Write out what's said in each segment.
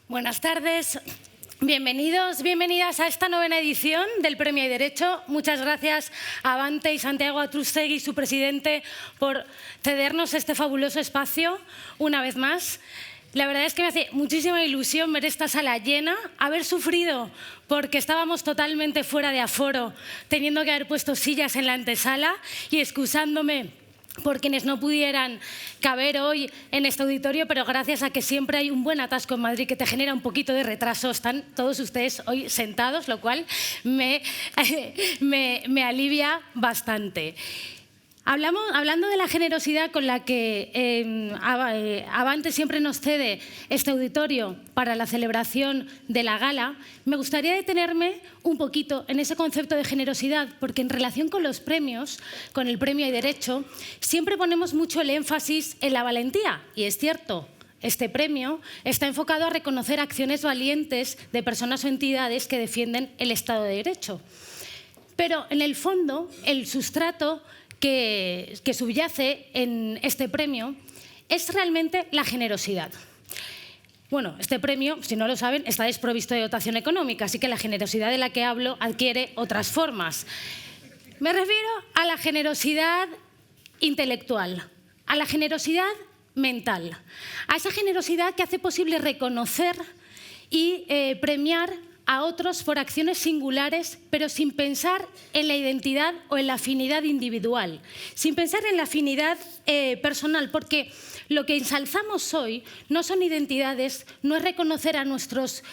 Buenas tardes, bienvenidos, bienvenidas a esta novena edición del Premio Hay Derecho. Muchas gracias a Avante y Santiago Atrustegui, su presidente, por cedernos este fabuloso espacio una vez más. La verdad es que me hace muchísima ilusión ver esta sala llena, haber sufrido porque estábamos totalmente fuera de aforo, teniendo que haber puesto sillas en la antesala y excusándome por quienes no pudieran caber hoy en este auditorio, pero gracias a que siempre hay un buen atasco en Madrid que te genera un poquito de retraso, están todos ustedes hoy sentados, lo cual me alivia bastante. Hablando de la generosidad con la que Avante siempre nos cede este auditorio para la celebración de la gala, me gustaría detenerme un poquito en ese concepto de generosidad, porque en relación con los premios, con el Premio Hay Derecho, siempre ponemos mucho el énfasis en la valentía, y es cierto. Este premio está enfocado a reconocer acciones valientes de personas o entidades que defienden el Estado de Derecho. Pero en el fondo, el sustrato que subyace en este premio es realmente la generosidad. Bueno, este premio, si no lo saben, está desprovisto de dotación económica, así que la generosidad de la que hablo adquiere otras formas. Me refiero a la generosidad intelectual, a la generosidad mental, a esa generosidad que hace posible reconocer y premiar a otros por acciones singulares, pero sin pensar en la identidad o en la afinidad individual, sin pensar en la afinidad personal, porque lo que ensalzamos hoy no son identidades, no es reconocer a nuestros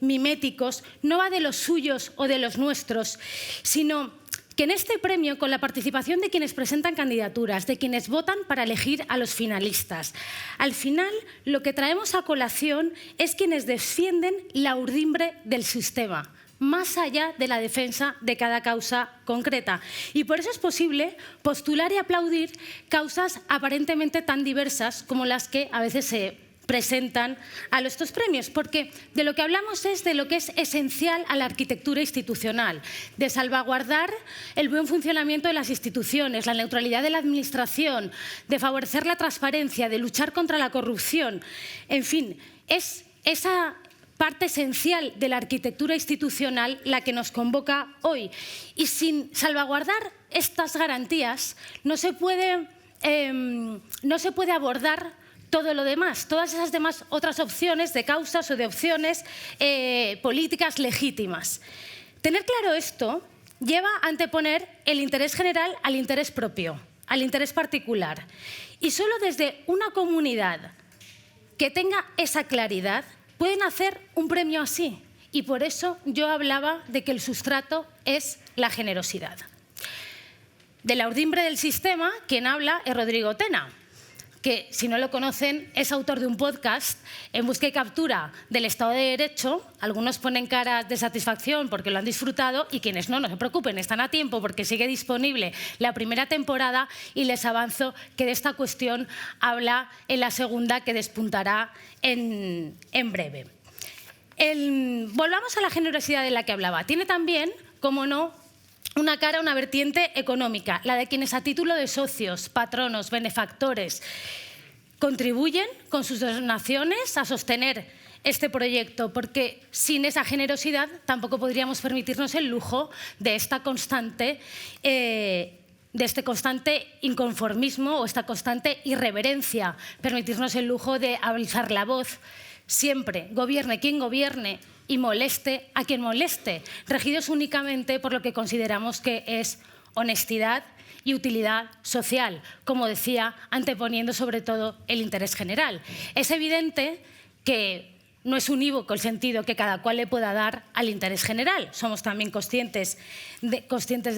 miméticos, no va de los suyos o de los nuestros, sino que en este premio, con la participación de quienes presentan candidaturas, de quienes votan para elegir a los finalistas, al final lo que traemos a colación es quienes defienden la urdimbre del sistema, más allá de la defensa de cada causa concreta. Y por eso es posible postular y aplaudir causas aparentemente tan diversas como las que a veces se presentan a estos premios, porque de lo que hablamos es de lo que es esencial a la arquitectura institucional, de salvaguardar el buen funcionamiento de las instituciones, la neutralidad de la administración, de favorecer la transparencia, de luchar contra la corrupción. En fin, es esa parte esencial de la arquitectura institucional la que nos convoca hoy. Y sin salvaguardar estas garantías no se puede abordar todo lo demás, todas esas demás otras opciones de causas o de opciones políticas legítimas. Tener claro esto lleva a anteponer el interés general al interés propio, al interés particular. Y solo desde una comunidad que tenga esa claridad pueden hacer un premio así. Y por eso yo hablaba de que el sustrato es la generosidad. De la urdimbre del sistema, quien habla es Rodrigo Tena, que, si no lo conocen, es autor de un podcast, En busca y captura del Estado de Derecho. Algunos ponen caras de satisfacción porque lo han disfrutado y quienes no se preocupen, están a tiempo porque sigue disponible la primera temporada y les avanzo que de esta cuestión habla en la segunda, que despuntará en breve. Volvamos a la generosidad de la que hablaba. Tiene también, como no, una vertiente económica, la de quienes a título de socios, patronos, benefactores, contribuyen con sus donaciones a sostener este proyecto, porque sin esa generosidad tampoco podríamos permitirnos el lujo de este constante inconformismo o esta constante irreverencia, permitirnos el lujo de alzar la voz siempre, gobierne quien gobierne, y moleste a quien moleste, regidos únicamente por lo que consideramos que es honestidad y utilidad social, como decía, anteponiendo sobre todo el interés general. Es evidente que no es unívoco el sentido que cada cual le pueda dar al interés general, somos también conscientes de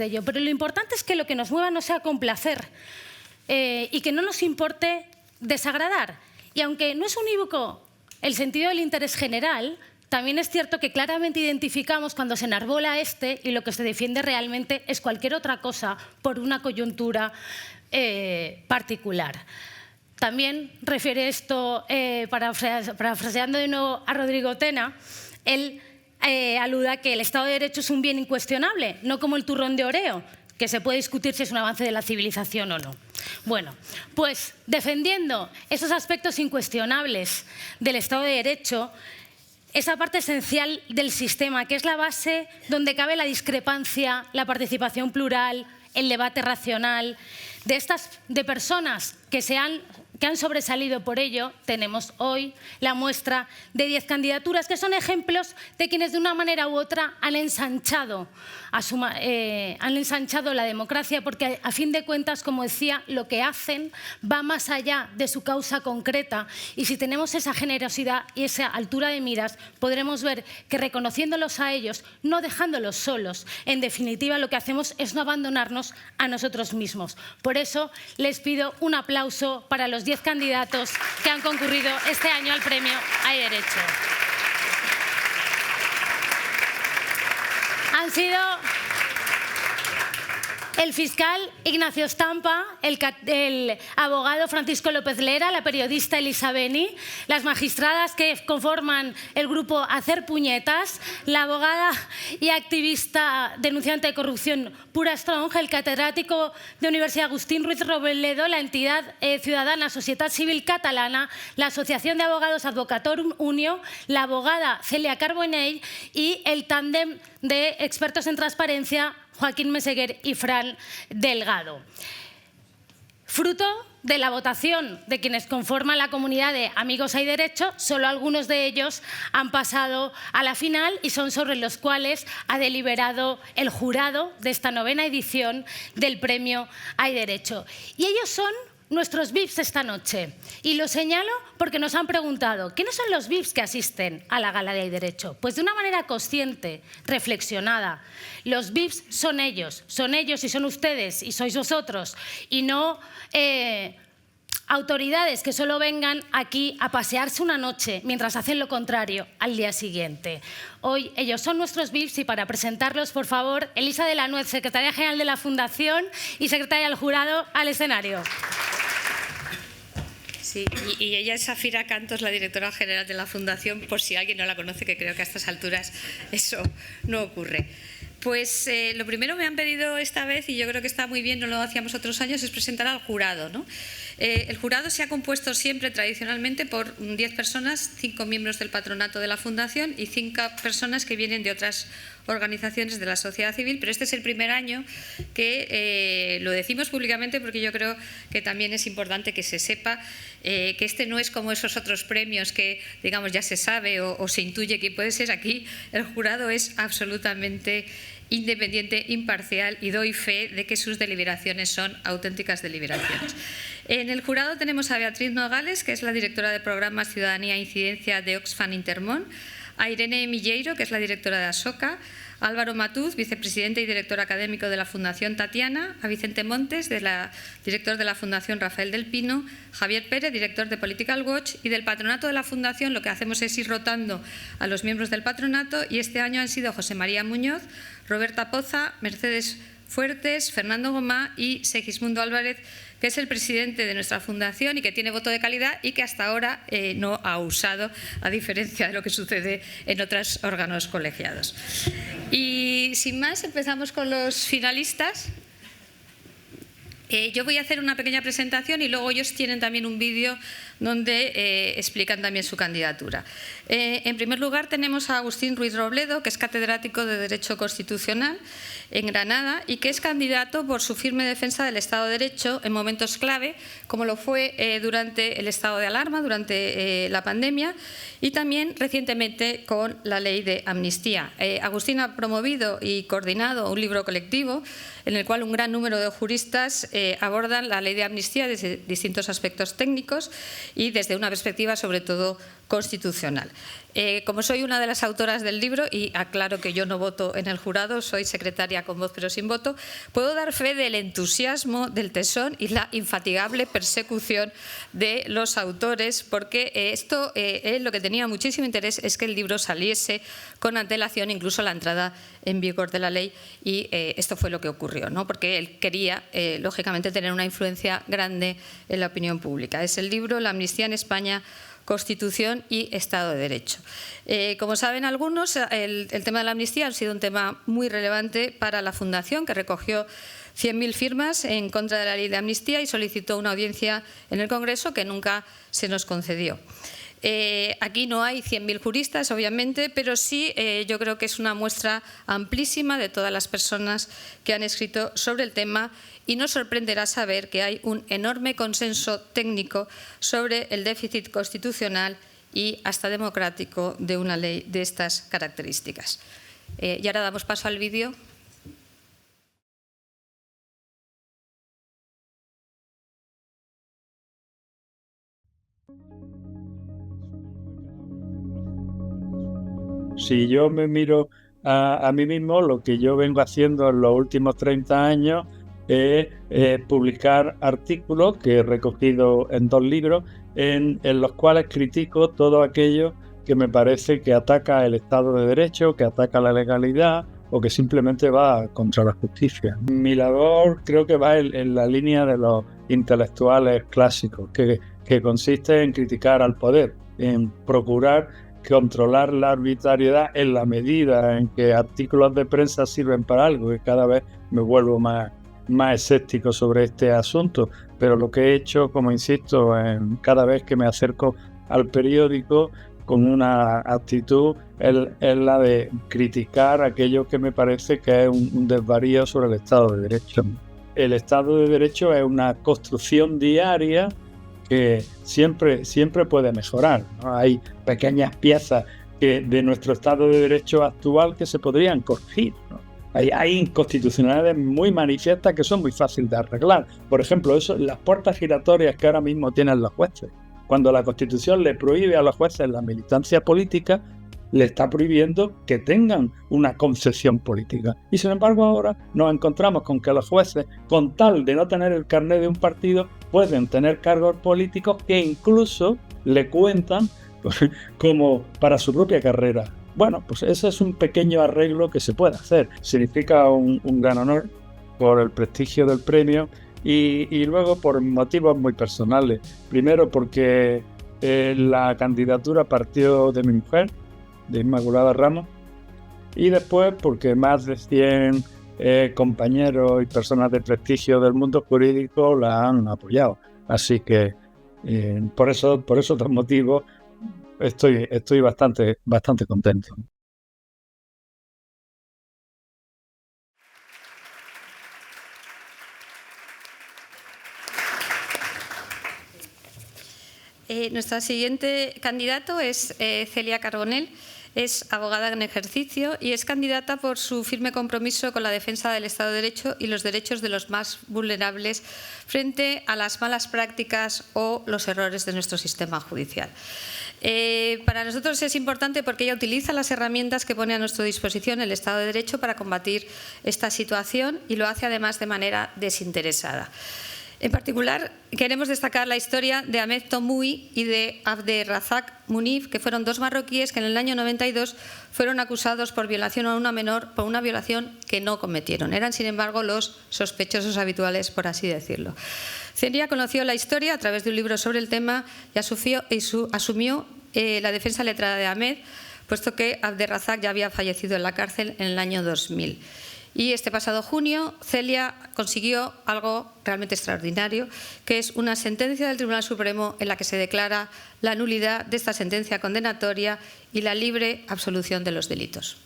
ello, pero lo importante es que lo que nos mueva no sea complacer y que no nos importe desagradar. Y aunque no es unívoco el sentido del interés general, también es cierto que claramente identificamos cuando se enarbola y lo que se defiende realmente es cualquier otra cosa por una coyuntura particular. También refiere esto, parafraseando de nuevo a Rodrigo Tena, él alude a que el Estado de Derecho es un bien incuestionable, no como el turrón de Oreo, que se puede discutir si es un avance de la civilización o no. Bueno, pues defendiendo esos aspectos incuestionables del Estado de Derecho, esa parte esencial del sistema, que es la base donde cabe la discrepancia, la participación plural, el debate racional. De personas que han sobresalido por ello, tenemos hoy la muestra de 10 candidaturas que son ejemplos de quienes de una manera u otra han ensanchado la democracia, porque a fin de cuentas, como decía, lo que hacen va más allá de su causa concreta, y si tenemos esa generosidad y esa altura de miras, podremos ver que reconociéndolos a ellos, no dejándolos solos, en definitiva lo que hacemos es no abandonarnos a nosotros mismos. Por eso les pido un aplauso para los 10 candidatos que han concurrido este año al premio Hay Derecho. Han sido el fiscal Ignacio Estampa, el abogado Francisco López Lera, la periodista Elisa Beni, las magistradas que conforman el grupo Hacer Puñetas, la abogada y activista denunciante de corrupción Pura Strong, el catedrático de Universidad Agustín Ruiz Robledo, la entidad ciudadana Societat Civil Catalana, la Asociación de Abogados Advocatorum Unio, la abogada Celia Carbonell y el tándem de expertos en transparencia Joaquín Meseguer y Fran Delgado. Fruto de la votación de quienes conforman la comunidad de Amigos Hay Derecho, solo algunos de ellos han pasado a la final y son sobre los cuales ha deliberado el jurado de esta 9ª edición del premio Hay Derecho. Y ellos son nuestros VIPs esta noche. Y lo señalo porque nos han preguntado ¿quiénes son los VIPs que asisten a la gala de Hay Derecho? Pues de una manera consciente, reflexionada. Los VIPs son ellos y son ustedes y sois vosotros, y no autoridades que solo vengan aquí a pasearse una noche mientras hacen lo contrario al día siguiente. Hoy ellos son nuestros VIPs y para presentarlos, por favor, Elisa de la Nuez, secretaria general de la Fundación y secretaria del jurado, al escenario. Sí, y ella es Zafira Cantos, la directora general de la Fundación, por si alguien no la conoce, que creo que a estas alturas eso no ocurre. Pues lo primero me han pedido esta vez, y yo creo que está muy bien, no lo hacíamos otros años, es presentar al jurado, ¿no? El jurado se ha compuesto siempre, tradicionalmente, por 10 personas, 5 miembros del patronato de la Fundación y 5 personas que vienen de otras organizaciones de la sociedad civil, pero este es el primer año que lo decimos públicamente porque yo creo que también es importante que se sepa que este no es como esos otros premios que, digamos, ya se sabe o se intuye que puede ser. Aquí el jurado es absolutamente independiente, imparcial, y doy fe de que sus deliberaciones son auténticas deliberaciones. En el jurado tenemos a Beatriz Nogales, que es la directora de programas Ciudadanía e Incidencia de Oxfam Intermón, a Irene Milleiro, que es la directora de ASOCA, a Álvaro Matuz, vicepresidente y director académico de la Fundación Tatiana, a Vicente Montes, director de la Fundación Rafael del Pino, Javier Pérez, director de Political Watch, y del patronato de la Fundación lo que hacemos es ir rotando a los miembros del patronato, y este año han sido José María Muñoz, Roberta Poza, Mercedes Fuertes, Fernando Gomá y Segismundo Álvarez, que es el presidente de nuestra fundación y que tiene voto de calidad y que hasta ahora no ha usado, a diferencia de lo que sucede en otros órganos colegiados. Y sin más, empezamos con los finalistas. Yo voy a hacer una pequeña presentación y luego ellos tienen también un vídeo donde explican también su candidatura. En primer lugar tenemos a Agustín Ruiz Robledo, que es catedrático de Derecho Constitucional en Granada y que es candidato por su firme defensa del Estado de Derecho en momentos clave, como lo fue durante el estado de alarma, durante la pandemia, y también recientemente con la ley de amnistía. Agustín ha promovido y coordinado un libro colectivo en el cual un gran número de juristas abordan la ley de amnistía desde distintos aspectos técnicos y desde una perspectiva sobre todo constitucional. Como soy una de las autoras del libro, y aclaro que yo no voto en el jurado, soy secretaria con voz pero sin voto, puedo dar fe del entusiasmo, del tesón y la infatigable persecución de los autores, porque esto lo que tenía muchísimo interés es que el libro saliese con antelación, incluso la entrada en vigor de la ley, y esto fue lo que ocurrió, ¿no? Porque él quería, lógicamente, tener una influencia grande en la opinión pública. Es el libro La amnistía en España, Constitución y Estado de Derecho. Como saben algunos, el tema de la amnistía ha sido un tema muy relevante para la Fundación, que recogió 100.000 firmas en contra de la ley de amnistía y solicitó una audiencia en el Congreso que nunca se nos concedió. Aquí no hay 100.000 juristas, obviamente, pero sí yo creo que es una muestra amplísima de todas las personas que han escrito sobre el tema, y nos sorprenderá saber que hay un enorme consenso técnico sobre el déficit constitucional y hasta democrático de una ley de estas características. Y ahora damos paso al vídeo. Si yo me miro a mí mismo, lo que yo vengo haciendo en los últimos 30 años es publicar artículos que he recogido en 2 libros en los cuales critico todo aquello que me parece que ataca el Estado de Derecho, que ataca la legalidad o que simplemente va contra la justicia. Mi labor creo que va en la línea de los intelectuales clásicos, que consiste en criticar al poder, en procurar controlar la arbitrariedad en la medida en que artículos de prensa sirven para algo, y cada vez me vuelvo más escéptico sobre este asunto. Pero lo que he hecho, como insisto, cada vez que me acerco al periódico con una actitud es la de criticar aquello que me parece que es un desvarío sobre el Estado de Derecho. El Estado de Derecho es una construcción diaria que siempre puede mejorar, ¿no? Hay pequeñas piezas de nuestro Estado de Derecho actual que se podrían corregir, ¿no? Hay inconstitucionalidades muy manifiestas que son muy fáciles de arreglar. Por ejemplo, las puertas giratorias que ahora mismo tienen los jueces. Cuando la Constitución le prohíbe a los jueces la militancia política, le está prohibiendo que tengan una concepción política. Y sin embargo ahora nos encontramos con que los jueces, con tal de no tener el carnet de un partido, pueden tener cargos políticos que incluso le cuentan como para su propia carrera. Bueno, pues ese es un pequeño arreglo que se puede hacer. Significa un gran honor por el prestigio del premio y luego por motivos muy personales. Primero porque la candidatura partió de mi mujer, de Inmaculada Ramos, y después porque más de 100 compañeros y personas de prestigio del mundo jurídico la han apoyado. Así que por esos dos motivos estoy bastante contento. Nuestra siguiente candidato es Celia Carbonell. Es abogada en ejercicio y es candidata por su firme compromiso con la defensa del Estado de Derecho y los derechos de los más vulnerables frente a las malas prácticas o los errores de nuestro sistema judicial. Para nosotros es importante porque ella utiliza las herramientas que pone a nuestra disposición el Estado de Derecho para combatir esta situación y lo hace además de manera desinteresada. En particular, queremos destacar la historia de Ahmed Tomoui y de Abderrazak Munif, que fueron 2 marroquíes que en el año 92 fueron acusados por violación a una menor por una violación que no cometieron. Eran, sin embargo, los sospechosos habituales, por así decirlo. Celia conoció la historia a través de un libro sobre el tema y asumió la defensa letrada de Ahmed, puesto que Abderrazak ya había fallecido en la cárcel en el año 2000. Y este pasado junio, Celia consiguió algo realmente extraordinario, que es una sentencia del Tribunal Supremo en la que se declara la nulidad de esta sentencia condenatoria y la libre absolución de los delitos.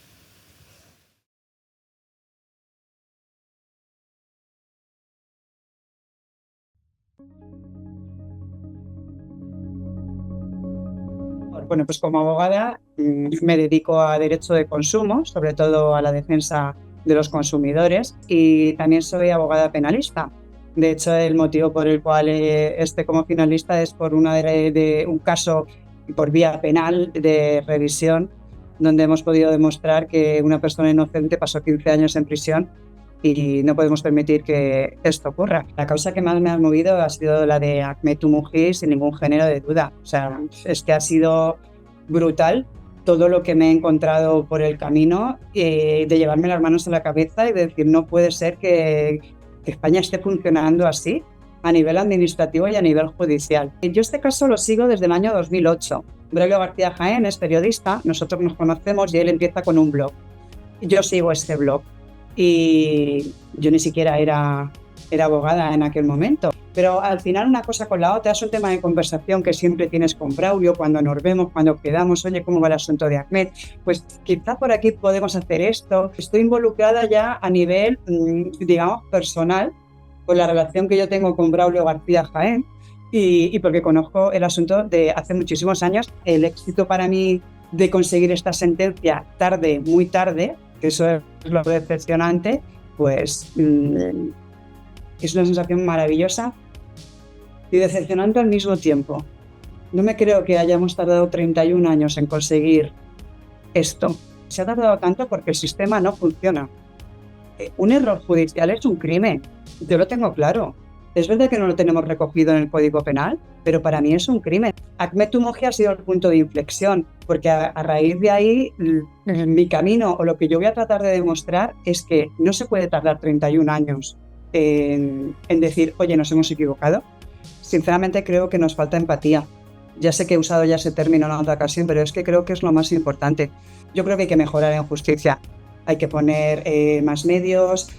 Bueno, pues como abogada me dedico a derecho de consumo, sobre todo a la defensa de los consumidores, y también soy abogada penalista. De hecho, el motivo por el cual esté como finalista es por un caso por vía penal de revisión, donde hemos podido demostrar que una persona inocente pasó 15 años en prisión y no podemos permitir que esto ocurra. La causa que más me ha movido ha sido la de Ahmed Tomoui, sin ningún género de duda. O sea, es que ha sido brutal todo lo que me he encontrado por el camino, de llevarme las manos en la cabeza y de decir, no puede ser que España esté funcionando así a nivel administrativo y a nivel judicial. Yo este caso lo sigo desde el año 2008. Braulio García Jaén es periodista, nosotros nos conocemos y él empieza con un blog. Yo sigo este blog y yo ni siquiera era abogada en aquel momento. Pero al final una cosa con la otra es un tema de conversación que siempre tienes con Braulio cuando nos vemos, cuando quedamos, oye, ¿cómo va el asunto de Ahmed? Pues quizá por aquí podemos hacer esto. Estoy involucrada ya a nivel, digamos, personal con la relación que yo tengo con Braulio García Jaén y porque conozco el asunto de hace muchísimos años. El éxito para mí de conseguir esta sentencia tarde, muy tarde, que eso es lo decepcionante, pues es una sensación maravillosa y decepcionante al mismo tiempo. No me creo que hayamos tardado 31 años en conseguir esto. Se ha tardado tanto porque el sistema no funciona. Un error judicial es un crimen, yo lo tengo claro. Es verdad que no lo tenemos recogido en el Código Penal, pero para mí es un crimen. Ahmed Tumoji ha sido el punto de inflexión, porque a raíz de ahí, mi camino o lo que yo voy a tratar de demostrar es que no se puede tardar 31 años en decir, oye, nos hemos equivocado. Sinceramente creo que nos falta empatía. Ya sé que he usado ya ese término en otra ocasión, pero es que creo que es lo más importante. Yo creo que hay que mejorar en justicia. Hay que poner más medios,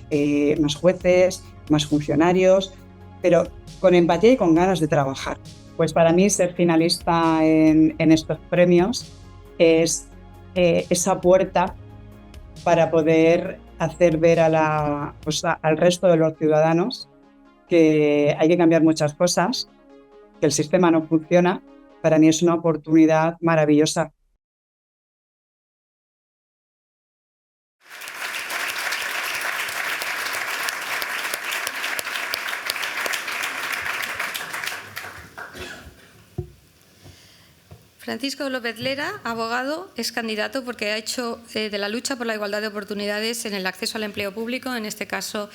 más jueces, más funcionarios, pero con empatía y con ganas de trabajar. Pues para mí ser finalista en estos premios es esa puerta para poder hacer ver al resto de los ciudadanos que hay que cambiar muchas cosas, que el sistema no funciona. Para mí es una oportunidad maravillosa. Francisco López Lera, abogado, es candidato porque ha hecho de la lucha por la igualdad de oportunidades en el acceso al empleo público, en este caso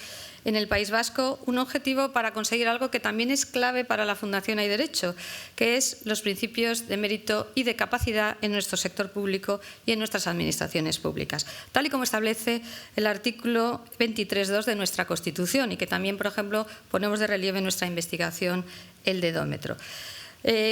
en el País Vasco, un objetivo para conseguir algo que también es clave para la Fundación Hay Derecho, que es los principios de mérito y de capacidad en nuestro sector público y en nuestras administraciones públicas, tal y como establece el artículo 23.2 de nuestra Constitución y que también, por ejemplo, ponemos de relieve en nuestra investigación el dedómetro.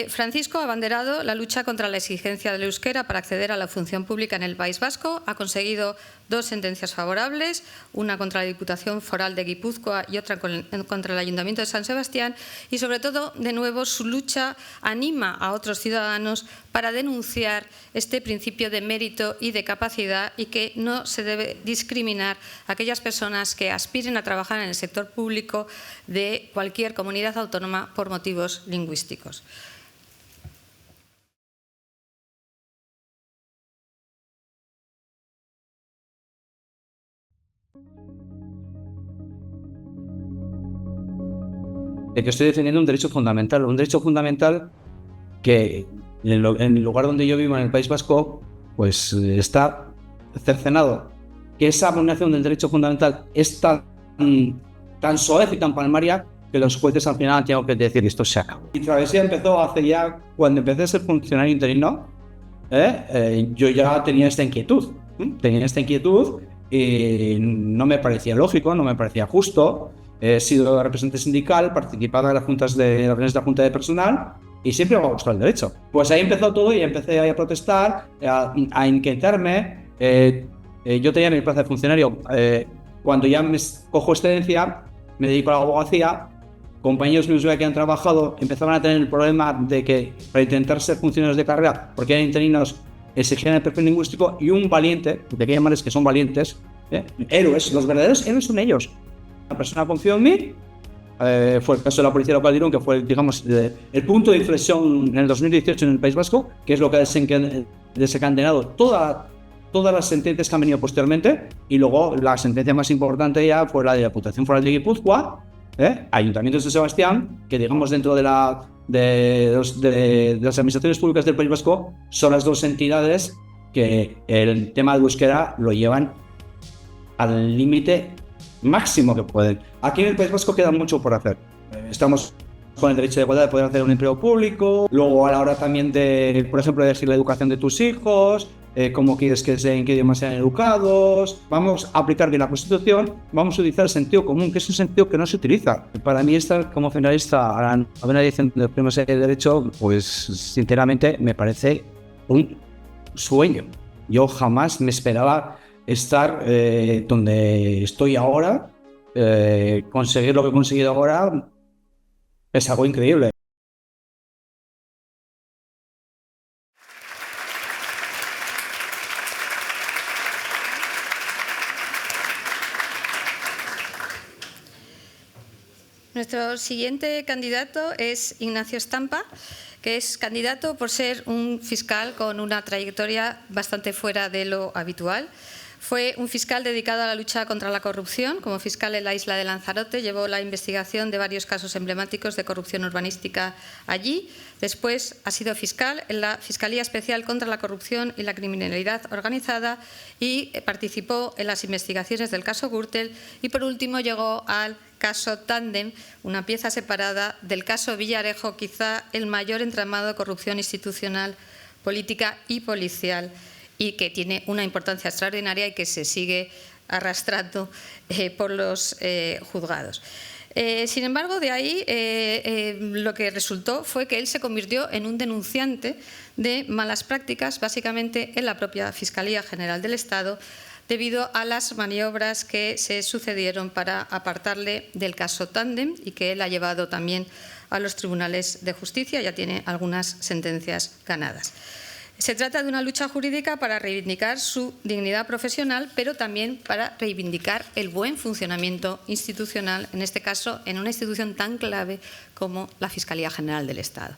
Francisco ha abanderado la lucha contra la exigencia del euskera para acceder a la función pública en el País Vasco. Ha conseguido 2 sentencias favorables, una contra la Diputación Foral de Guipúzcoa y otra contra el Ayuntamiento de San Sebastián. Y, sobre todo, de nuevo, su lucha anima a otros ciudadanos para denunciar este principio de mérito y de capacidad y que no se debe discriminar a aquellas personas que aspiren a trabajar en el sector público de cualquier comunidad autónoma por motivos lingüísticos. De que estoy defendiendo un derecho fundamental que en el lugar donde yo vivo, en el País Vasco, pues está cercenado. Que esa vulneración del derecho fundamental es tan suave y tan palmaria que los jueces al final han tenido que decir esto se acabó. Y Travesía empezó hace ya, cuando empecé a ser funcionario interino, yo ya tenía esta inquietud. Y no me parecía lógico, no me parecía justo. He sido representante sindical, participado en las juntas de la Junta de Personal y siempre me ha gustado el derecho. Pues ahí empezó todo y empecé a protestar, a inquietarme. Yo tenía mi plaza de funcionario. Cuando ya me cojo excedencia, me dedico a la abogacía. Compañeros míos que han trabajado empezaban a tener el problema de que para intentar ser funcionarios de carrera, porque eran interinos, exigían el perfil lingüístico, y un valiente, de que llamarles que son valientes, héroes, los verdaderos héroes son ellos. Una persona confió en mí, fue el caso de la Policía Local de Irún, que fue, digamos, el punto de inflexión en el 2018 en el País Vasco, que es lo que ha desencadenado todas las sentencias que han venido posteriormente, y luego la sentencia más importante ya fue la de la Diputación Foral de Guipúzcoa, Ayuntamiento de San Sebastián, que, digamos, dentro de las administraciones públicas del País Vasco son las 2 entidades que el tema del euskera lo llevan al límite máximo que pueden. Aquí en el País Vasco queda mucho por hacer. Estamos con el derecho de igualdad de poder hacer un empleo público, luego a la hora también de, por ejemplo, elegir la educación de tus hijos, cómo quieres en qué idiomas sean educados. Vamos a aplicar bien la Constitución, vamos a utilizar el sentido común, que es un sentido que no se utiliza. Para mí, estar como finalista a la novena edición de los premios de derecho, pues sinceramente me parece un sueño. Yo jamás me esperaba estar donde estoy ahora, conseguir lo que he conseguido ahora, Es algo increíble. Nuestro siguiente candidato es Ignacio Estampa, que es candidato por ser un fiscal con una trayectoria bastante fuera de lo habitual. Fue un fiscal dedicado a la lucha contra la corrupción. Como fiscal en la isla de Lanzarote, llevó la investigación de varios casos emblemáticos de corrupción urbanística allí. Después ha sido fiscal en la Fiscalía Especial contra la Corrupción y la Criminalidad Organizada y participó en las investigaciones del caso Gürtel. Y por último llegó al caso Tándem, una pieza separada del caso Villarejo, quizá el mayor entramado de corrupción institucional, política y policial, y que tiene una importancia extraordinaria y que se sigue arrastrando por los juzgados. Sin embargo, de ahí lo que resultó fue que él se convirtió en un denunciante de malas prácticas, básicamente en la propia Fiscalía General del Estado, debido a las maniobras que se sucedieron para apartarle del caso Tándem y que él ha llevado también a los tribunales de justicia, ya tiene algunas sentencias ganadas. Se trata de una lucha jurídica para reivindicar su dignidad profesional, pero también para reivindicar el buen funcionamiento institucional, en este caso en una institución tan clave como la Fiscalía General del Estado.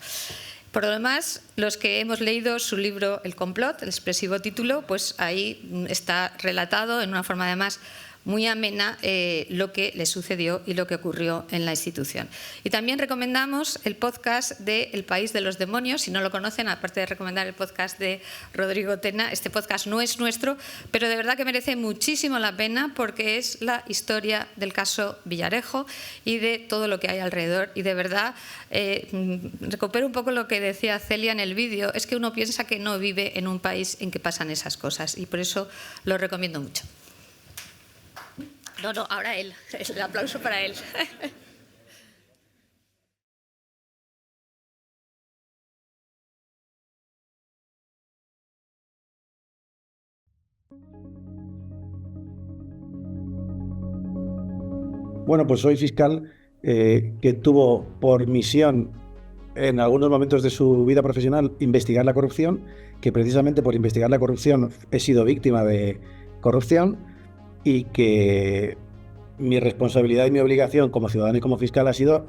Por lo demás, los que hemos leído su libro El complot, el expresivo título, pues ahí está relatado en una forma además muy amena lo que le sucedió y lo que ocurrió en la institución. Y también recomendamos el podcast de El País de los Demonios. Si no lo conocen, aparte de recomendar el podcast de Rodrigo Tena, este podcast no es nuestro, pero de verdad que merece muchísimo la pena porque es la historia del caso Villarejo y de todo lo que hay alrededor. Y de verdad, recupero un poco lo que decía Celia en el vídeo, es que uno piensa que no vive en un país en que pasan esas cosas y por eso lo recomiendo mucho. No, ahora él. El aplauso para él. Bueno, pues soy fiscal que tuvo por misión en algunos momentos de su vida profesional investigar la corrupción, que precisamente por investigar la corrupción he sido víctima de corrupción y que mi responsabilidad y mi obligación como ciudadano y como fiscal ha sido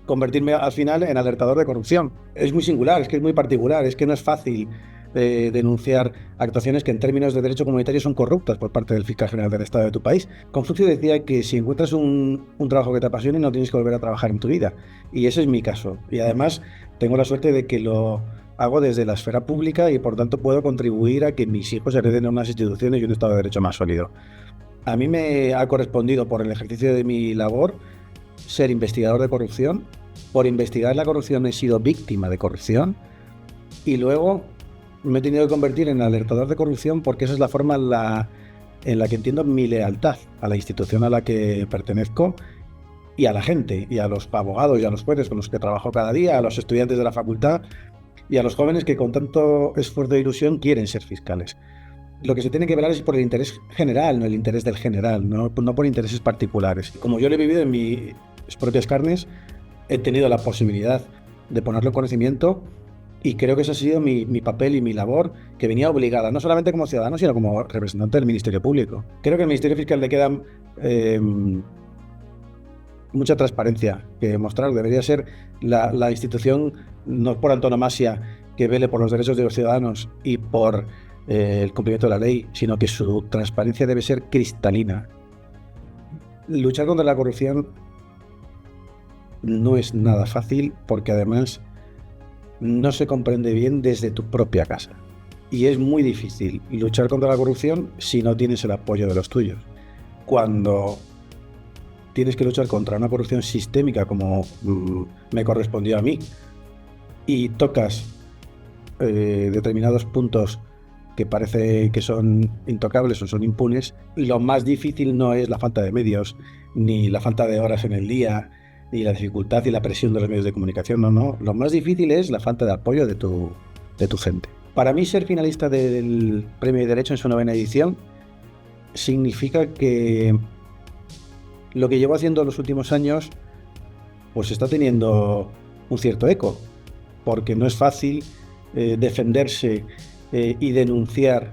convertirme al final en alertador de corrupción. Es muy singular, es que es muy particular, es que no es fácil denunciar actuaciones que en términos de derecho comunitario son corruptas por parte del fiscal general del Estado de tu país. Confucio decía que si encuentras un trabajo que te apasione no tienes que volver a trabajar en tu vida, y ese es mi caso, y además tengo la suerte de que lo hago desde la esfera pública y por tanto puedo contribuir a que mis hijos hereden unas instituciones y un Estado de Derecho más sólido. A mí me ha correspondido por el ejercicio de mi labor ser investigador de corrupción. Por investigar la corrupción he sido víctima de corrupción y luego me he tenido que convertir en alertador de corrupción porque esa es la forma en la que entiendo mi lealtad a la institución a la que pertenezco y a la gente, y a los abogados y a los jueces con los que trabajo cada día, a los estudiantes de la facultad y a los jóvenes que con tanto esfuerzo e ilusión quieren ser fiscales. Lo que se tiene que velar es por el interés general, no el interés del general, no por intereses particulares. Como yo lo he vivido en mis propias carnes, he tenido la posibilidad de ponerlo en conocimiento y creo que ese ha sido mi papel y mi labor, que venía obligada, no solamente como ciudadano, sino como representante del Ministerio Público. Creo que al Ministerio Fiscal le queda mucha transparencia que mostrar. Debería ser la institución, no por antonomasia, que vele por los derechos de los ciudadanos y por el cumplimiento de la ley, sino que su transparencia debe ser cristalina. Luchar contra la corrupción no es nada fácil porque además no se comprende bien desde tu propia casa. Y es muy difícil luchar contra la corrupción si no tienes el apoyo de los tuyos. Cuando tienes que luchar contra una corrupción sistémica como me correspondió a mí y tocas determinados puntos que parece que son intocables o son impunes, lo más difícil no es la falta de medios, ni la falta de horas en el día, ni la dificultad y la presión de los medios de comunicación, no. Lo más difícil es la falta de apoyo de tu gente. Para mí, ser finalista del Premio de Derecho en su 9ª edición significa que lo que llevo haciendo los últimos años pues está teniendo un cierto eco, porque no es fácil defenderse y denunciar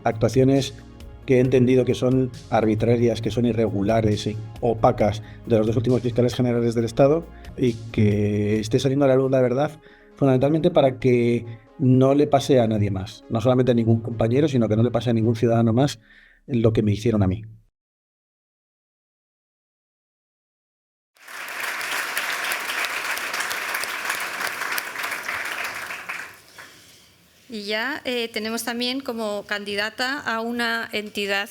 actuaciones que he entendido que son arbitrarias, que son irregulares y opacas de los dos últimos fiscales generales del Estado, y que esté saliendo a la luz la verdad, fundamentalmente para que no le pase a nadie más, no solamente a ningún compañero, sino que no le pase a ningún ciudadano más lo que me hicieron a mí. Y ya tenemos también como candidata a una entidad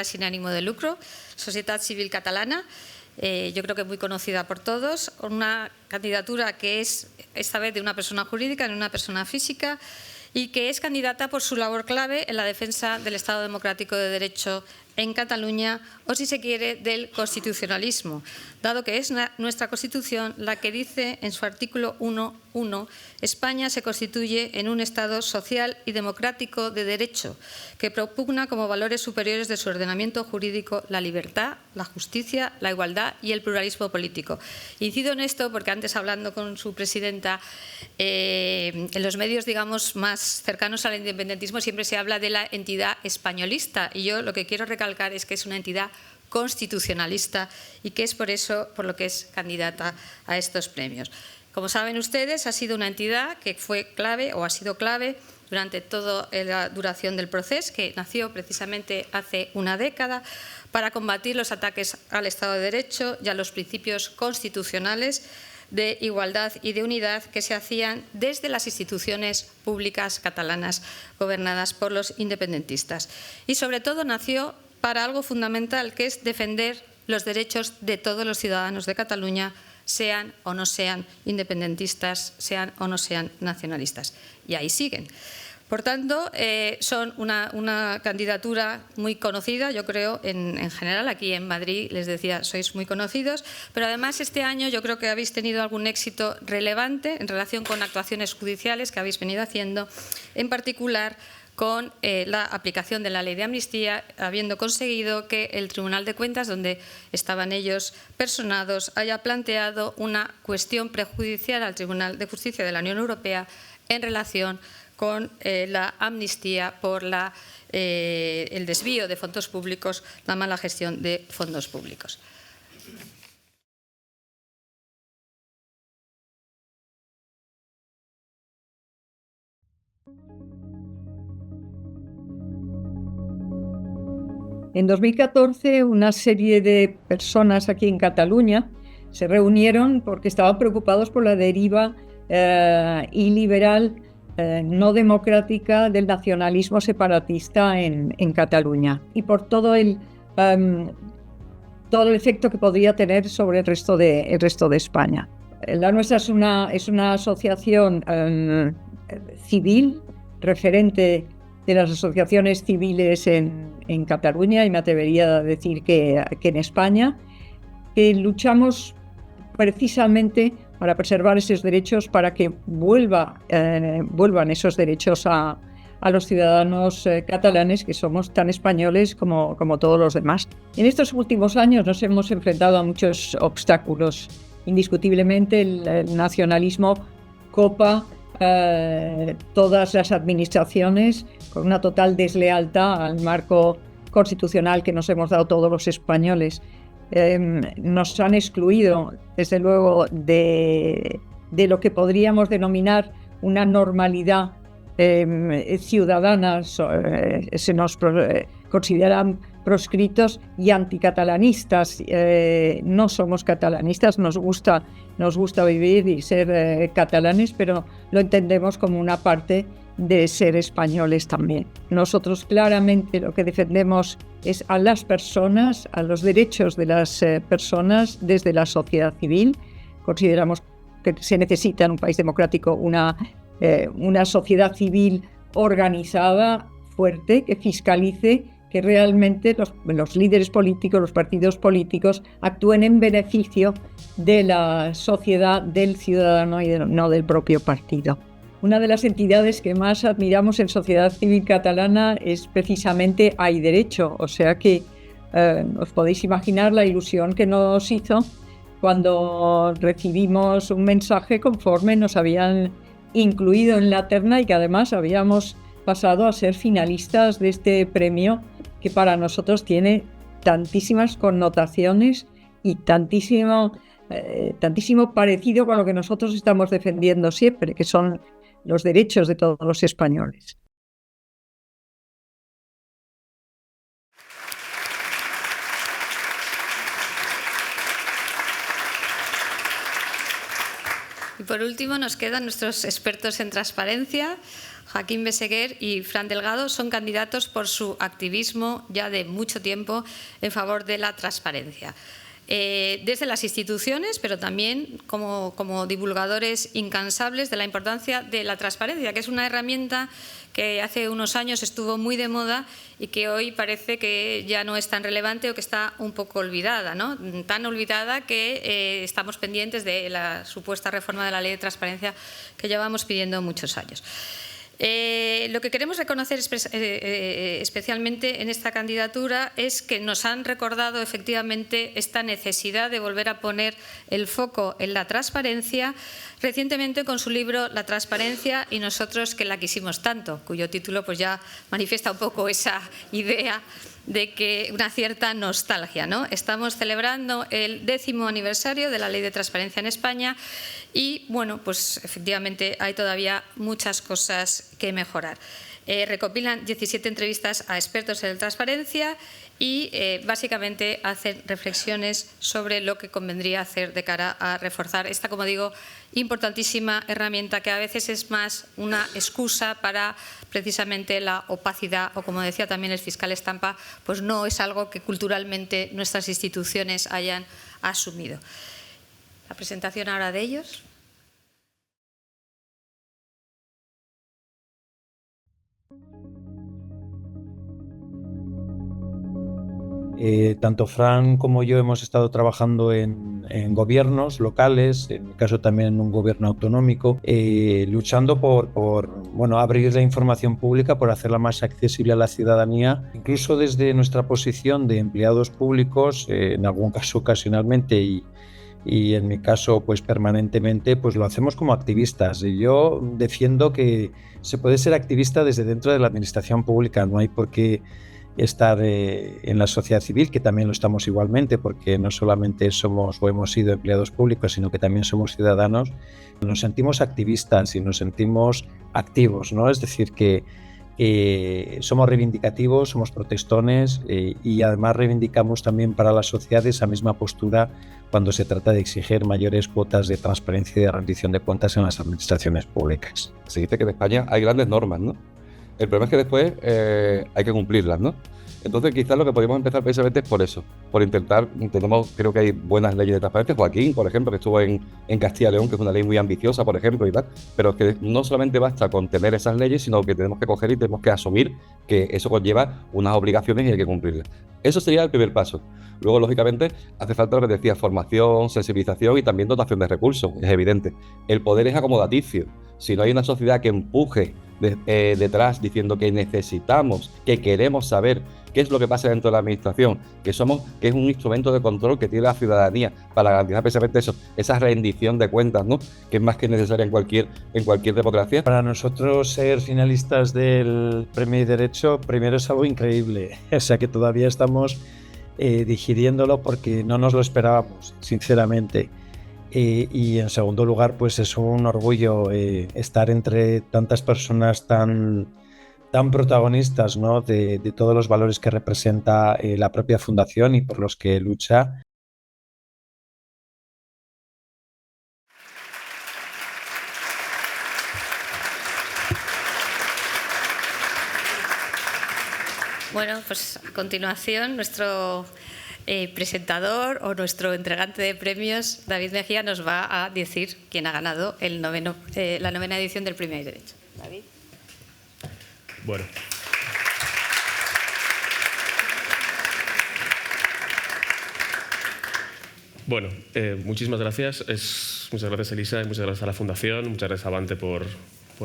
sin ánimo de lucro, Societat Civil Catalana, yo creo que muy conocida por todos, una candidatura que es esta vez de una persona jurídica, no una persona física, y que es candidata por su labor clave en la defensa del Estado democrático de Derecho en Cataluña, o si se quiere, del constitucionalismo, dado que es nuestra Constitución la que dice en su artículo 1.1: España se constituye en un Estado social y democrático de derecho que propugna como valores superiores de su ordenamiento jurídico la libertad, la justicia, la igualdad y el pluralismo político. Incido en esto porque antes, hablando con su presidenta, en los medios, digamos, más cercanos al independentismo siempre se habla de la entidad españolista, y yo lo que quiero recalcar es que es una entidad constitucionalista y que es por eso por lo que es candidata a estos premios. Como saben ustedes, ha sido una entidad que fue clave o ha sido clave durante toda la duración del proceso, que nació precisamente hace una década para combatir los ataques al Estado de Derecho y a los principios constitucionales de igualdad y de unidad que se hacían desde las instituciones públicas catalanas gobernadas por los independentistas. Y sobre todo nació para algo fundamental, que es defender los derechos de todos los ciudadanos de Cataluña, sean o no sean independentistas, sean o no sean nacionalistas. Y ahí siguen. Por tanto, son una candidatura muy conocida, yo creo, en general. Aquí en Madrid, les decía, sois muy conocidos, pero además este año yo creo que habéis tenido algún éxito relevante en relación con actuaciones judiciales que habéis venido haciendo, en particular con la aplicación de la ley de amnistía, habiendo conseguido que el Tribunal de Cuentas, donde estaban ellos personados, haya planteado una cuestión prejudicial al Tribunal de Justicia de la Unión Europea en relación con la amnistía por el desvío de fondos públicos, la mala gestión de fondos públicos. En 2014, una serie de personas aquí en Cataluña se reunieron porque estaban preocupados por la deriva iliberal, no democrática del nacionalismo separatista en Cataluña, y por todo el efecto que podría tener sobre el resto de España. La nuestra es una asociación civil, referente de las asociaciones civiles en Cataluña, y me atrevería a decir que en España, que luchamos precisamente para preservar esos derechos, para que vuelvan esos derechos a los ciudadanos catalanes, que somos tan españoles como todos los demás. En estos últimos años nos hemos enfrentado a muchos obstáculos. Indiscutiblemente el nacionalismo copa todas las administraciones con una total deslealtad al marco constitucional que nos hemos dado todos los españoles. Nos han excluido, desde luego, de lo que podríamos denominar una normalidad ciudadana. Se nos consideran proscritos y anticatalanistas. No somos catalanistas, nos gusta vivir y ser catalanes, pero lo entendemos como una parte de ser españoles también. Nosotros claramente lo que defendemos es a las personas, a los derechos de las personas desde la sociedad civil. Consideramos que se necesita en un país democrático una sociedad civil organizada, fuerte, que fiscalice, que realmente los líderes políticos, los partidos políticos actúen en beneficio de la sociedad, del ciudadano y no del propio partido. Una de las entidades que más admiramos en Sociedad Civil Catalana es precisamente Hay Derecho, o sea que os podéis imaginar la ilusión que nos hizo cuando recibimos un mensaje conforme nos habían incluido en la terna y que además habíamos pasado a ser finalistas de este premio que para nosotros tiene tantísimas connotaciones y tantísimo parecido con lo que nosotros estamos defendiendo siempre, que son los derechos de todos los españoles. Y por último nos quedan nuestros expertos en transparencia. Joaquín Beseguer y Fran Delgado son candidatos por su activismo ya de mucho tiempo en favor de la transparencia. Desde las instituciones, pero también como divulgadores incansables de la importancia de la transparencia, que es una herramienta que hace unos años estuvo muy de moda y que hoy parece que ya no es tan relevante o que está un poco olvidada, ¿no? Tan olvidada que estamos pendientes de la supuesta reforma de la Ley de Transparencia que llevamos pidiendo muchos años. Lo que queremos reconocer especialmente en esta candidatura es que nos han recordado efectivamente esta necesidad de volver a poner el foco en la transparencia, recientemente con su libro La transparencia y nosotros que la quisimos tanto, cuyo título pues ya manifiesta un poco esa idea de que una cierta nostalgia, ¿no? Estamos celebrando el 10º aniversario de la Ley de Transparencia en España y, bueno, pues efectivamente hay todavía muchas cosas que mejorar. Recopilan 17 entrevistas a expertos en transparencia y básicamente hacen reflexiones sobre lo que convendría hacer de cara a reforzar esta, como digo, importantísima herramienta que a veces es más una excusa para precisamente la opacidad o, como decía también el fiscal Estampa, pues no es algo que culturalmente nuestras instituciones hayan asumido. La presentación ahora de ellos. Tanto Fran como yo hemos estado trabajando en gobiernos locales, en mi caso también en un gobierno autonómico, luchando por abrir la información pública, por hacerla más accesible a la ciudadanía, incluso desde nuestra posición de empleados públicos, en algún caso ocasionalmente y en mi caso pues permanentemente, pues lo hacemos como activistas. Y yo defiendo que se puede ser activista desde dentro de la administración pública, no hay por qué estar en la sociedad civil, que también lo estamos igualmente, porque no solamente somos o hemos sido empleados públicos, sino que también somos ciudadanos. Nos sentimos activistas y nos sentimos activos, ¿no? Es decir, que somos reivindicativos, somos protestones y además reivindicamos también para la sociedad esa misma postura cuando se trata de exigir mayores cuotas de transparencia y de rendición de cuentas en las administraciones públicas. Se dice que en España hay grandes normas, ¿no? El problema es que después hay que cumplirlas, ¿no? Entonces quizás lo que podemos empezar precisamente es por eso, por intentar, creo que hay buenas leyes de transparencia. Joaquín, por ejemplo, que estuvo en Castilla y León, que es una ley muy ambiciosa, por ejemplo, y tal, pero que no solamente basta con tener esas leyes, sino que tenemos que coger y tenemos que asumir que eso conlleva unas obligaciones y hay que cumplirlas. Eso sería el primer paso. Luego, lógicamente, hace falta lo que decía, formación, sensibilización y también dotación de recursos, es evidente. El poder es acomodaticio. Si no hay una sociedad que empuje detrás diciendo que necesitamos, que queremos saber qué es lo que pasa dentro de la administración, que es un instrumento de control que tiene la ciudadanía para garantizar precisamente eso, esa rendición de cuentas, ¿no? Que es más que necesaria en cualquier democracia. Para nosotros ser finalistas del Premio de Derecho, primero es algo increíble, o sea que todavía estamos digiriéndolo porque no nos lo esperábamos, sinceramente. Y en segundo lugar, pues es un orgullo estar entre tantas personas tan protagonistas, ¿no? de todos los valores que representa la propia fundación y por los que lucha. Bueno, pues a continuación nuestro presentador o nuestro entregante de premios, David Mejía, nos va a decir quién ha ganado la 9ª edición del Premio de Derecho. David. Bueno. Bueno, muchísimas gracias. Muchas gracias, Elisa, y muchas gracias a la Fundación, muchas gracias a Avante por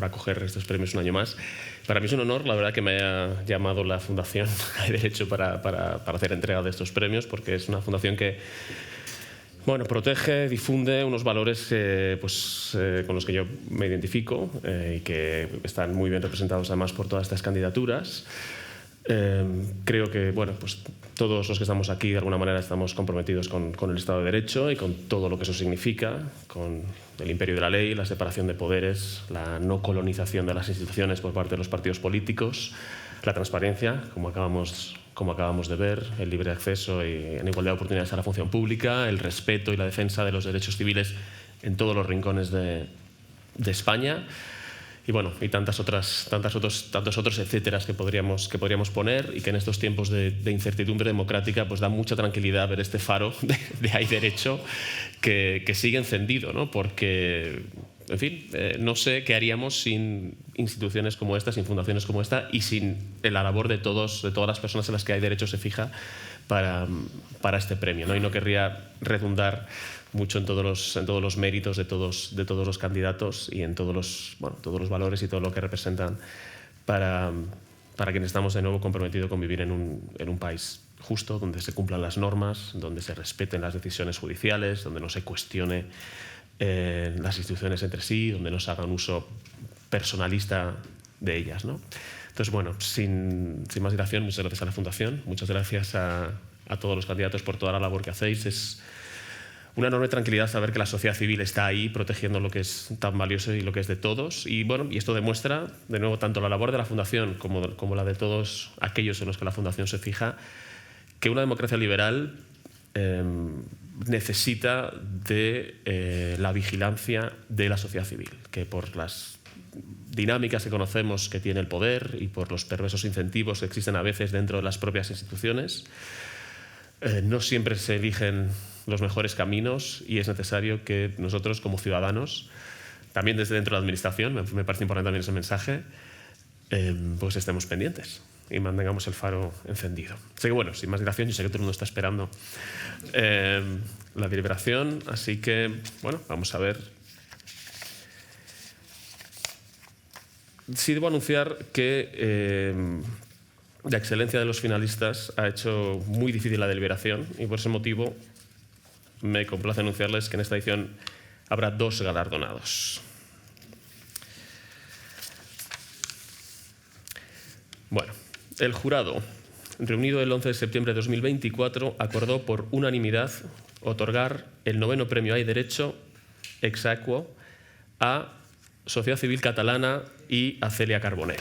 acoger estos premios un año más. Para mí es un honor, la verdad, que me haya llamado la Fundación de Derecho para hacer entrega de estos premios, porque es una fundación que Bueno, protege, difunde unos valores con los que yo me identifico y que están muy bien representados además por todas estas candidaturas. Creo que todos los que estamos aquí de alguna manera estamos comprometidos con el Estado de Derecho y con todo lo que eso significa, con el imperio de la ley, la separación de poderes, la no colonización de las instituciones por parte de los partidos políticos, la transparencia, como acabamos de ver, el libre acceso y en igualdad de oportunidades a la función pública, el respeto y la defensa de los derechos civiles en todos los rincones de España. Y tantos otros etcéteras que podríamos poner y que en estos tiempos de incertidumbre democrática pues da mucha tranquilidad ver este faro de Hay Derecho que sigue encendido, ¿no? Porque, en fin, no sé qué haríamos sin instituciones como esta, sin fundaciones como esta y sin la labor de todas las personas en las que Hay Derecho se fija para este premio, ¿no? Y no querría redundar mucho en todos los méritos de todos los candidatos y en todos los valores y todo lo que representan para quienes estamos de nuevo comprometidos con vivir en un país justo, donde se cumplan las normas, donde se respeten las decisiones judiciales, donde no se cuestione las instituciones entre sí, donde no se haga un uso personalista de ellas, ¿no? Entonces, sin más dilación, muchas gracias a la Fundación, muchas gracias a todos los candidatos por toda la labor que hacéis. Es una enorme tranquilidad saber que la sociedad civil está ahí protegiendo lo que es tan valioso y lo que es de todos. Y esto demuestra, de nuevo, tanto la labor de la Fundación como la de todos aquellos en los que la Fundación se fija, que una democracia liberal necesita de la vigilancia de la sociedad civil, que por las dinámicas que conocemos que tiene el poder y por los perversos incentivos que existen a veces dentro de las propias instituciones, no siempre se eligen los mejores caminos y es necesario que nosotros como ciudadanos, también desde dentro de la administración, me parece importante también ese mensaje, pues estemos pendientes y mantengamos el faro encendido. Así que sin más dilación, yo sé que todo el mundo está esperando la deliberación, así que vamos a ver. Sí debo anunciar que la excelencia de los finalistas ha hecho muy difícil la deliberación y por ese motivo me complace anunciarles que en esta edición habrá 2 galardonados. El jurado, reunido el 11 de septiembre de 2024, acordó por unanimidad otorgar el 9º premio Hay Derecho ex aequo a Sociedad Civil Catalana y a Celia Carbonell.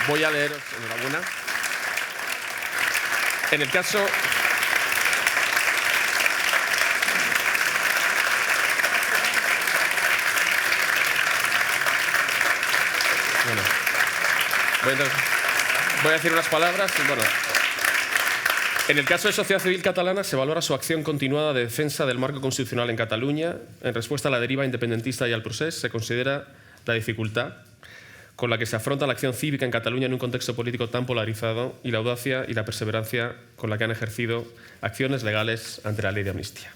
Voy a leeros, enhorabuena. En el caso... voy a decir unas palabras. En el caso de Sociedad Civil Catalana se valora su acción continuada de defensa del marco constitucional en Cataluña. En respuesta a la deriva independentista y al procés, se considera la dificultad con la que se afronta la acción cívica en Cataluña en un contexto político tan polarizado y la audacia y la perseverancia con la que han ejercido acciones legales ante la ley de amnistía.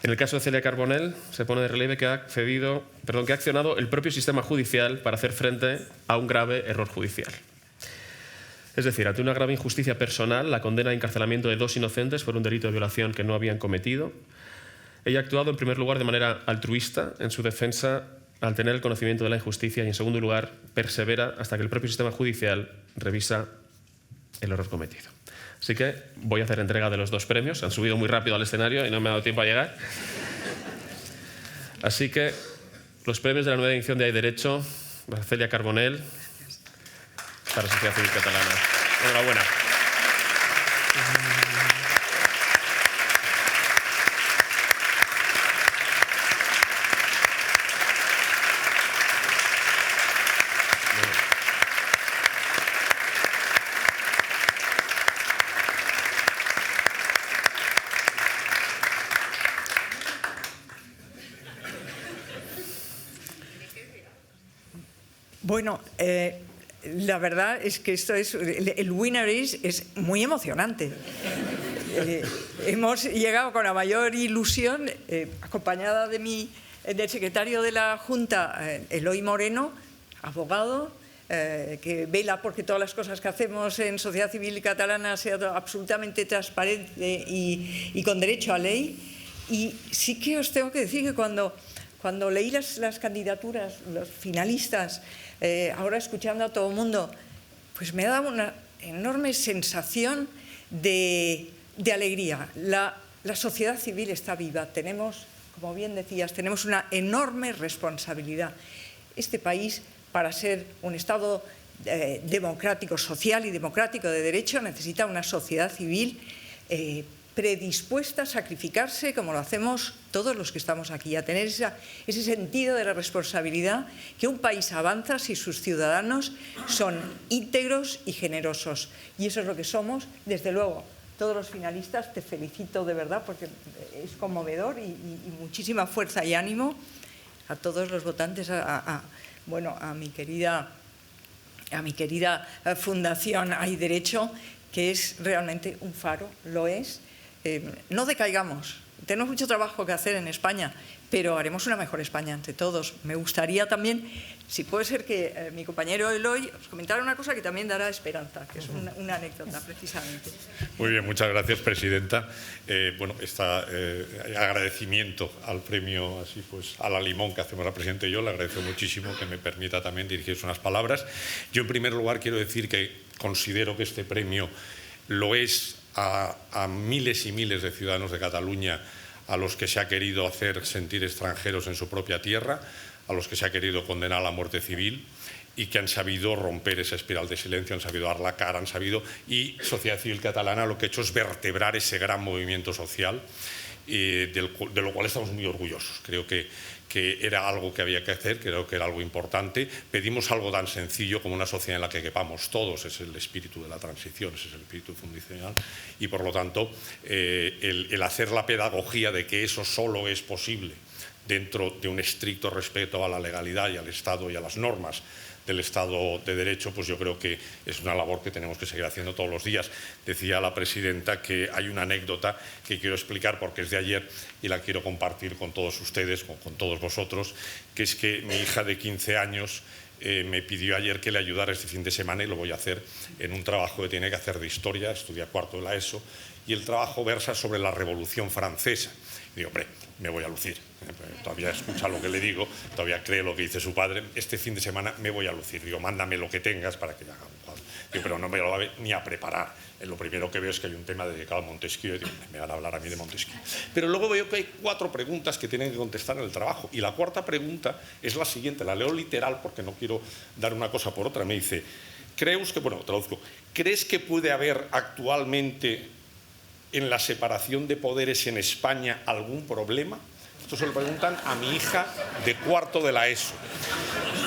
En el caso de Celia Carbonell, se pone de relieve que ha accionado el propio sistema judicial para hacer frente a un grave error judicial. Es decir, ante una grave injusticia personal, la condena de encarcelamiento de 2 inocentes por un delito de violación que no habían cometido, ella ha actuado en primer lugar de manera altruista en su defensa al tener el conocimiento de la injusticia y, en segundo lugar, persevera hasta que el propio sistema judicial revisa el error cometido. Así que voy a hacer entrega de los 2 premios. Han subido muy rápido al escenario y no me ha dado tiempo a llegar. Así que los premios de la nueva edición de Hay Derecho, para Celia Carbonell, para la Sociedad Civil Catalana. Enhorabuena. Bueno, la verdad es que esto es el winner es muy emocionante. hemos llegado con la mayor ilusión, acompañada del secretario de la Junta, Eloy Moreno, abogado, que vela porque todas las cosas que hacemos en sociedad civil catalana sean absolutamente transparente y con derecho a ley. Y sí que os tengo que decir que cuando leí las candidaturas, los finalistas, ahora escuchando a todo el mundo, pues me ha dado una enorme sensación de alegría. La sociedad civil está viva. Tenemos, como bien decías, tenemos una enorme responsabilidad. Este país, para ser un Estado democrático, social y democrático de derecho, necesita una sociedad civil predispuesta a sacrificarse, como lo hacemos todos los que estamos aquí, a tener ese sentido de la responsabilidad, que un país avanza si sus ciudadanos son íntegros y generosos. Y eso es lo que somos, desde luego. Todos los finalistas, te felicito de verdad, porque es conmovedor y muchísima fuerza y ánimo a todos los votantes, a mi querida Fundación Hay Derecho, que es realmente un faro, lo es. No decaigamos, tenemos mucho trabajo que hacer en España, pero haremos una mejor España entre todos. Me gustaría también, si puede ser, que mi compañero Eloy os comentara una cosa que también dará esperanza, que es una anécdota precisamente. Muy bien, muchas gracias, presidenta. Agradecimiento al premio así pues a la limón que hacemos la presidenta y yo, le agradezco muchísimo que me permita también dirigirse unas palabras. Yo, en primer lugar, quiero decir que considero que este premio lo es a miles y miles de ciudadanos de Cataluña a los que se ha querido hacer sentir extranjeros en su propia tierra, a los que se ha querido condenar a la muerte civil y que han sabido romper esa espiral de silencio, han sabido dar la cara, y Sociedad Civil Catalana lo que ha hecho es vertebrar ese gran movimiento social de lo cual estamos muy orgullosos. Creo que era algo que había que hacer, creo que era algo importante. Pedimos algo tan sencillo como una sociedad en la que quepamos todos, es el espíritu de la transición, ese es el espíritu fundacional, y por lo tanto el hacer la pedagogía de que eso solo es posible dentro de un estricto respeto a la legalidad y al Estado y a las normas del Estado de Derecho, pues yo creo que es una labor que tenemos que seguir haciendo todos los días. Decía la presidenta que hay una anécdota que quiero explicar porque es de ayer y la quiero compartir con todos ustedes, con todos vosotros, que es que mi hija de 15 años me pidió ayer que le ayudara este fin de semana, y lo voy a hacer, en un trabajo que tiene que hacer de historia, estudia cuarto de la ESO, y el trabajo versa sobre la Revolución Francesa. Y digo, hombre, me voy a lucir, todavía escucha lo que le digo, todavía cree lo que dice su padre, este fin de semana me voy a lucir. Digo, mándame lo que tengas para que haga un cuadro. Digo, pero no me lo voy ni a preparar. Lo primero que veo es que hay un tema dedicado a Montesquieu, y digo, me van a hablar a mí de Montesquieu. Pero luego veo que hay 4 preguntas que tienen que contestar en el trabajo, y la cuarta pregunta es la siguiente, la leo literal porque no quiero dar una cosa por otra. Me dice, traduzco, ¿crees que puede haber actualmente en la separación de poderes en España algún problema? Esto se lo preguntan a mi hija de cuarto de la ESO.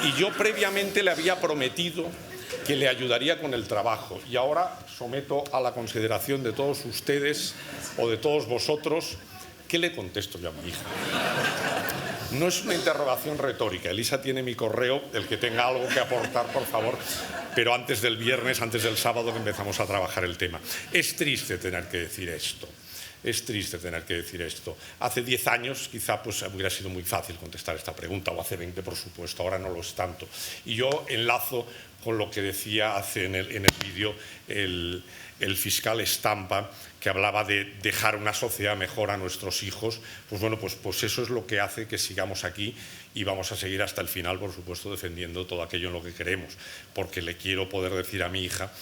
Y yo previamente le había prometido que le ayudaría con el trabajo. Y ahora someto a la consideración de todos ustedes o de todos vosotros, ¿qué le contesto yo a mi hija? No es una interrogación retórica. Elisa tiene mi correo, el que tenga algo que aportar, por favor, pero antes del viernes, antes del sábado, que empezamos a trabajar el tema. Es triste tener que decir esto. Es triste tener que decir esto. Hace 10 años quizá pues hubiera sido muy fácil contestar esta pregunta, o hace 20, por supuesto, ahora no lo es tanto. Y yo enlazo con lo que decía en el vídeo el fiscal Estampa, que hablaba de dejar una sociedad mejor a nuestros hijos. Pues bueno, pues eso es lo que hace que sigamos aquí, y vamos a seguir hasta el final, por supuesto, defendiendo todo aquello en lo que queremos, porque le quiero poder decir a mi hija,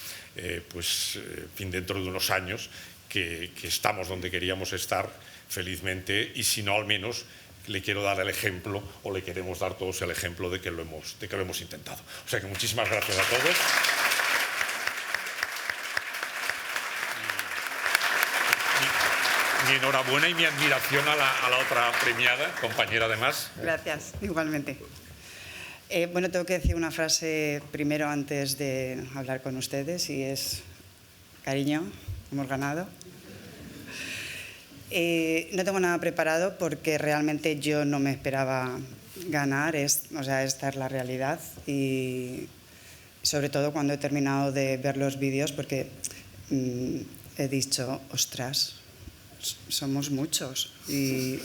dentro de unos años, que estamos donde queríamos estar felizmente, y si no, al menos le quiero dar el ejemplo, o le queremos dar todos el ejemplo de que lo hemos intentado. O sea que muchísimas gracias a todos. Mi enhorabuena y mi admiración a la otra premiada, compañera además. Gracias, igualmente. Tengo que decir una frase primero antes de hablar con ustedes, y es, cariño, hemos ganado. No tengo nada preparado porque realmente yo no me esperaba ganar, esta es la realidad, y sobre todo cuando he terminado de ver los vídeos, porque he dicho, ostras, somos muchos y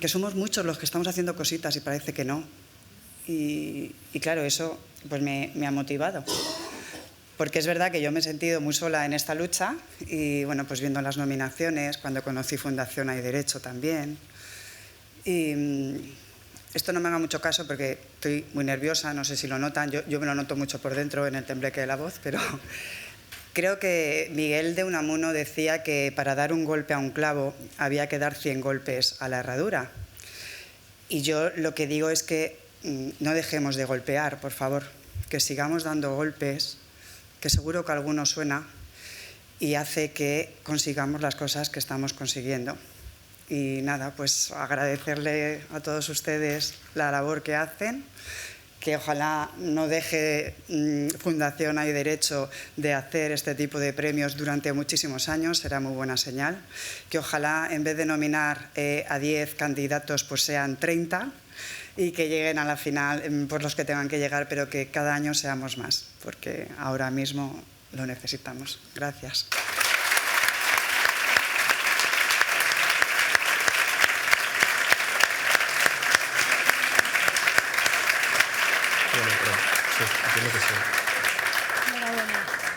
que somos muchos los que estamos haciendo cositas y parece que no. Y claro, eso pues me ha motivado. Porque es verdad que yo me he sentido muy sola en esta lucha y bueno, pues viendo las nominaciones, cuando conocí Fundación Hay Derecho también. Y esto no me haga mucho caso porque estoy muy nerviosa, no sé si lo notan, yo me lo noto mucho por dentro en el tembleque de la voz, pero creo que Miguel de Unamuno decía que para dar un golpe a un clavo había que dar 100 golpes a la herradura. Y yo lo que digo es que no dejemos de golpear, por favor, que sigamos dando golpes, que seguro que alguno suena y hace que consigamos las cosas que estamos consiguiendo. Y nada, pues agradecerle a todos ustedes la labor que hacen, que ojalá no deje Fundación Hay Derecho de hacer este tipo de premios durante muchísimos años, será muy buena señal, que ojalá en vez de nominar a 10 candidatos pues sean 30 y que lleguen a la final por los que tengan que llegar, pero que cada año seamos más, porque ahora mismo lo necesitamos. Gracias.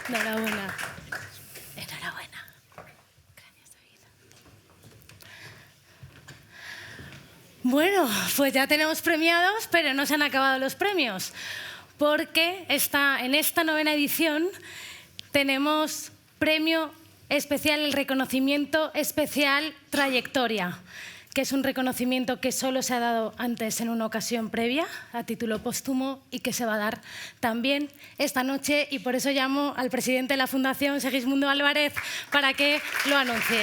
Enhorabuena. Bueno, pues ya tenemos premiados, pero no se han acabado los premios, porque en esta 9ª edición tenemos premio especial, el reconocimiento especial Trayectoria, que es un reconocimiento que solo se ha dado antes en una ocasión previa, a título póstumo, y que se va a dar también esta noche, y por eso llamo al presidente de la Fundación, Segismundo Álvarez, para que lo anuncie.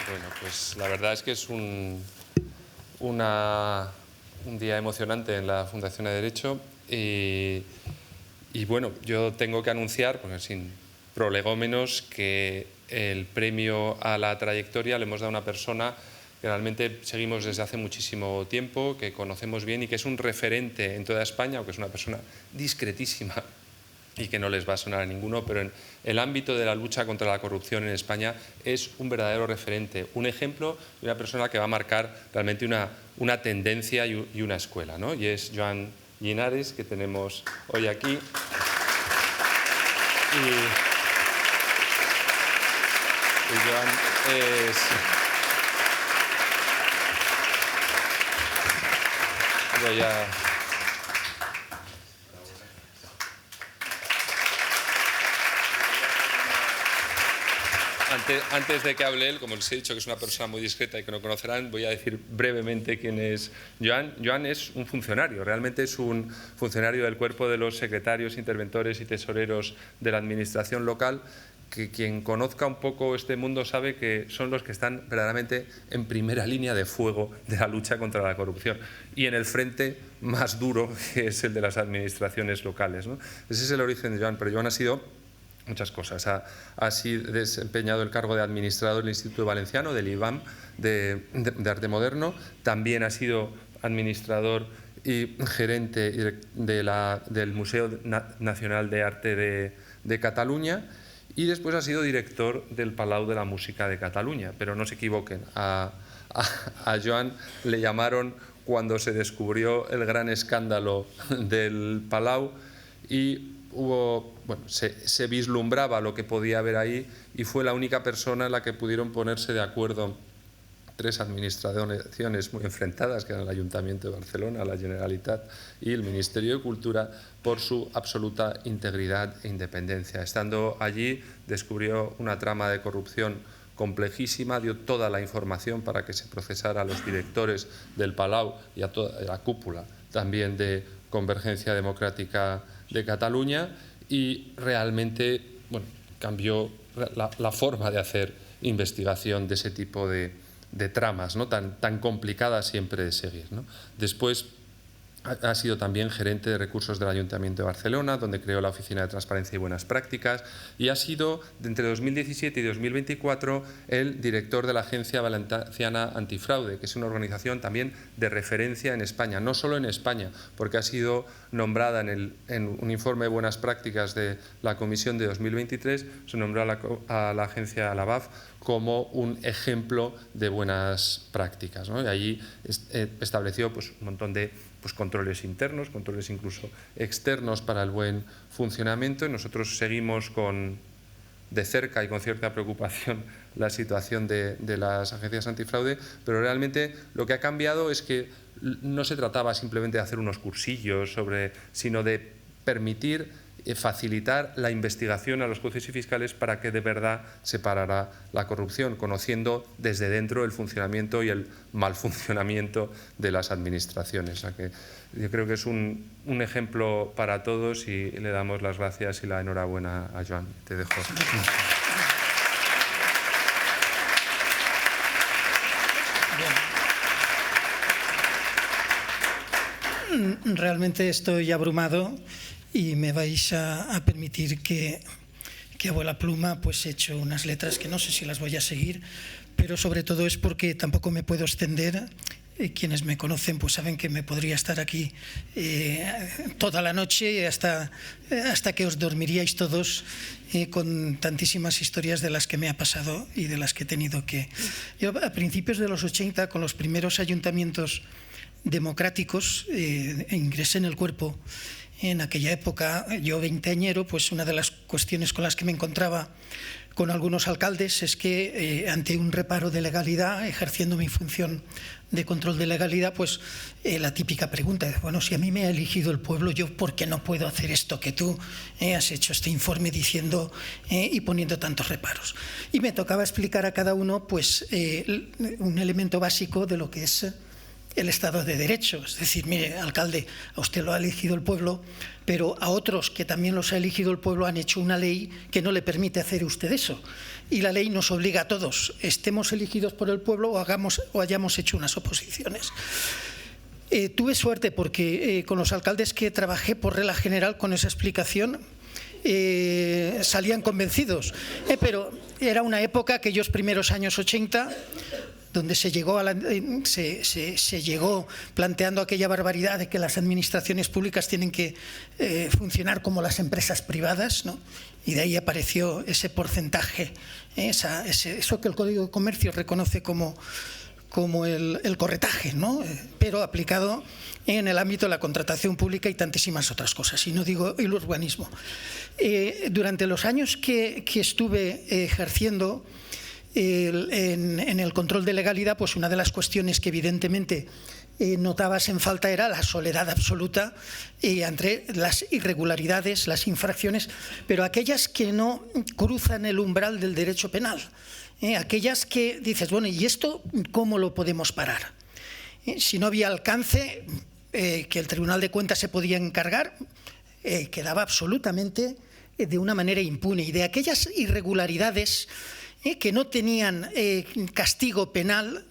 Bueno, pues la verdad es que es un día emocionante en la Fundación de Derecho y bueno, yo tengo que anunciar, porque sin prolegómenos, que el premio a la trayectoria le hemos dado a una persona que realmente seguimos desde hace muchísimo tiempo, que conocemos bien y que es un referente en toda España, aunque es una persona discretísima y que no les va a sonar a ninguno, pero en el ámbito de la lucha contra la corrupción en España es un verdadero referente, un ejemplo de una persona que va a marcar realmente una tendencia y una escuela, ¿no? Y es Joan Llinares, que tenemos hoy aquí. Y Joan es... Voy a... Antes de que hable él, como les he dicho que es una persona muy discreta y que no conocerán, voy a decir brevemente quién es Joan. Joan es un funcionario, realmente es un funcionario del cuerpo de los secretarios, interventores y tesoreros de la administración local, que quien conozca un poco este mundo sabe que son los que están verdaderamente en primera línea de fuego de la lucha contra la corrupción y en el frente más duro, que es el de las administraciones locales, ¿no? Ese es el origen de Joan, pero Joan ha sido muchas cosas. Ha desempeñado el cargo de administrador del Instituto Valenciano, del IBAM, de Arte Moderno. También ha sido administrador y gerente del Museo Nacional de Arte de Cataluña, y después ha sido director del Palau de la Música de Cataluña. Pero no se equivoquen, a Joan le llamaron cuando se descubrió el gran escándalo del Palau y se vislumbraba lo que podía haber ahí, y fue la única persona en la que pudieron ponerse de acuerdo tres administraciones muy enfrentadas, que eran el Ayuntamiento de Barcelona, la Generalitat y el Ministerio de Cultura, por su absoluta integridad e independencia. Estando allí descubrió una trama de corrupción complejísima, dio toda la información para que se procesara a los directores del Palau y a toda la cúpula también de Convergencia Democrática de Cataluña, y realmente cambió la forma de hacer investigación de ese tipo de tramas, ¿no? tan complicadas siempre de seguir, ¿no? Después Ha sido también gerente de recursos del Ayuntamiento de Barcelona, donde creó la Oficina de Transparencia y Buenas Prácticas, y ha sido, entre 2017 y 2024, el director de la Agencia Valenciana Antifraude, que es una organización también de referencia en España, no solo en España, porque ha sido nombrada en un informe de buenas prácticas de la Comisión de 2023, se nombró a la agencia, a la BAF, como un ejemplo de buenas prácticas, ¿no? Y allí estableció pues, un montón de controles internos, controles incluso externos para el buen funcionamiento, y nosotros seguimos de cerca y con cierta preocupación la situación de las agencias antifraude, pero realmente lo que ha cambiado es que no se trataba simplemente de hacer unos cursillos sino de permitir facilitar la investigación a los jueces y fiscales para que de verdad se parara la corrupción, conociendo desde dentro el funcionamiento y el mal funcionamiento de las administraciones. O sea que yo creo que es un ejemplo para todos y le damos las gracias y la enhorabuena a Joan. Te dejo. Realmente estoy abrumado y me vais a permitir que a vuela pluma pues he hecho unas letras que no sé si las voy a seguir, pero sobre todo es porque tampoco me puedo extender. Quienes me conocen pues saben que me podría estar aquí toda la noche hasta que os dormiríais todos con tantísimas historias de las que me ha pasado y de las que he tenido que... Yo a principios de los 80, con los primeros ayuntamientos democráticos, ingresé en el cuerpo. En aquella época, yo veinteañero, pues una de las cuestiones con las que me encontraba con algunos alcaldes es que ante un reparo de legalidad, ejerciendo mi función de control de legalidad, pues la típica pregunta es, bueno, si a mí me ha elegido el pueblo, ¿yo por qué no puedo hacer esto que tú has hecho este informe diciendo y poniendo tantos reparos? Y me tocaba explicar a cada uno pues un elemento básico de lo que es el Estado de Derecho. Es decir, mire, alcalde, a usted lo ha elegido el pueblo, pero a otros que también los ha elegido el pueblo han hecho una ley que no le permite hacer usted eso. Y la ley nos obliga a todos, estemos elegidos por el pueblo o hayamos hecho unas oposiciones. Tuve suerte porque con los alcaldes que trabajé por regla general con esa explicación salían convencidos. Pero era una época, aquellos primeros años 80, donde se llegó planteando aquella barbaridad de que las administraciones públicas tienen que funcionar como las empresas privadas, ¿no? Y de ahí apareció ese porcentaje, eso que el Código de Comercio reconoce como el corretaje, ¿no? Pero aplicado en el ámbito de la contratación pública y tantísimas otras cosas, y no digo el urbanismo. Durante los años que estuve ejerciendo en el control de legalidad, pues una de las cuestiones que evidentemente notabas en falta era la soledad absoluta entre las irregularidades, las infracciones, pero aquellas que no cruzan el umbral del derecho penal, aquellas que dices, bueno, ¿y esto cómo lo podemos parar? Si no había alcance que el Tribunal de Cuentas se podía encargar, quedaba absolutamente de una manera impune. Y de aquellas irregularidades que no tenían castigo penal,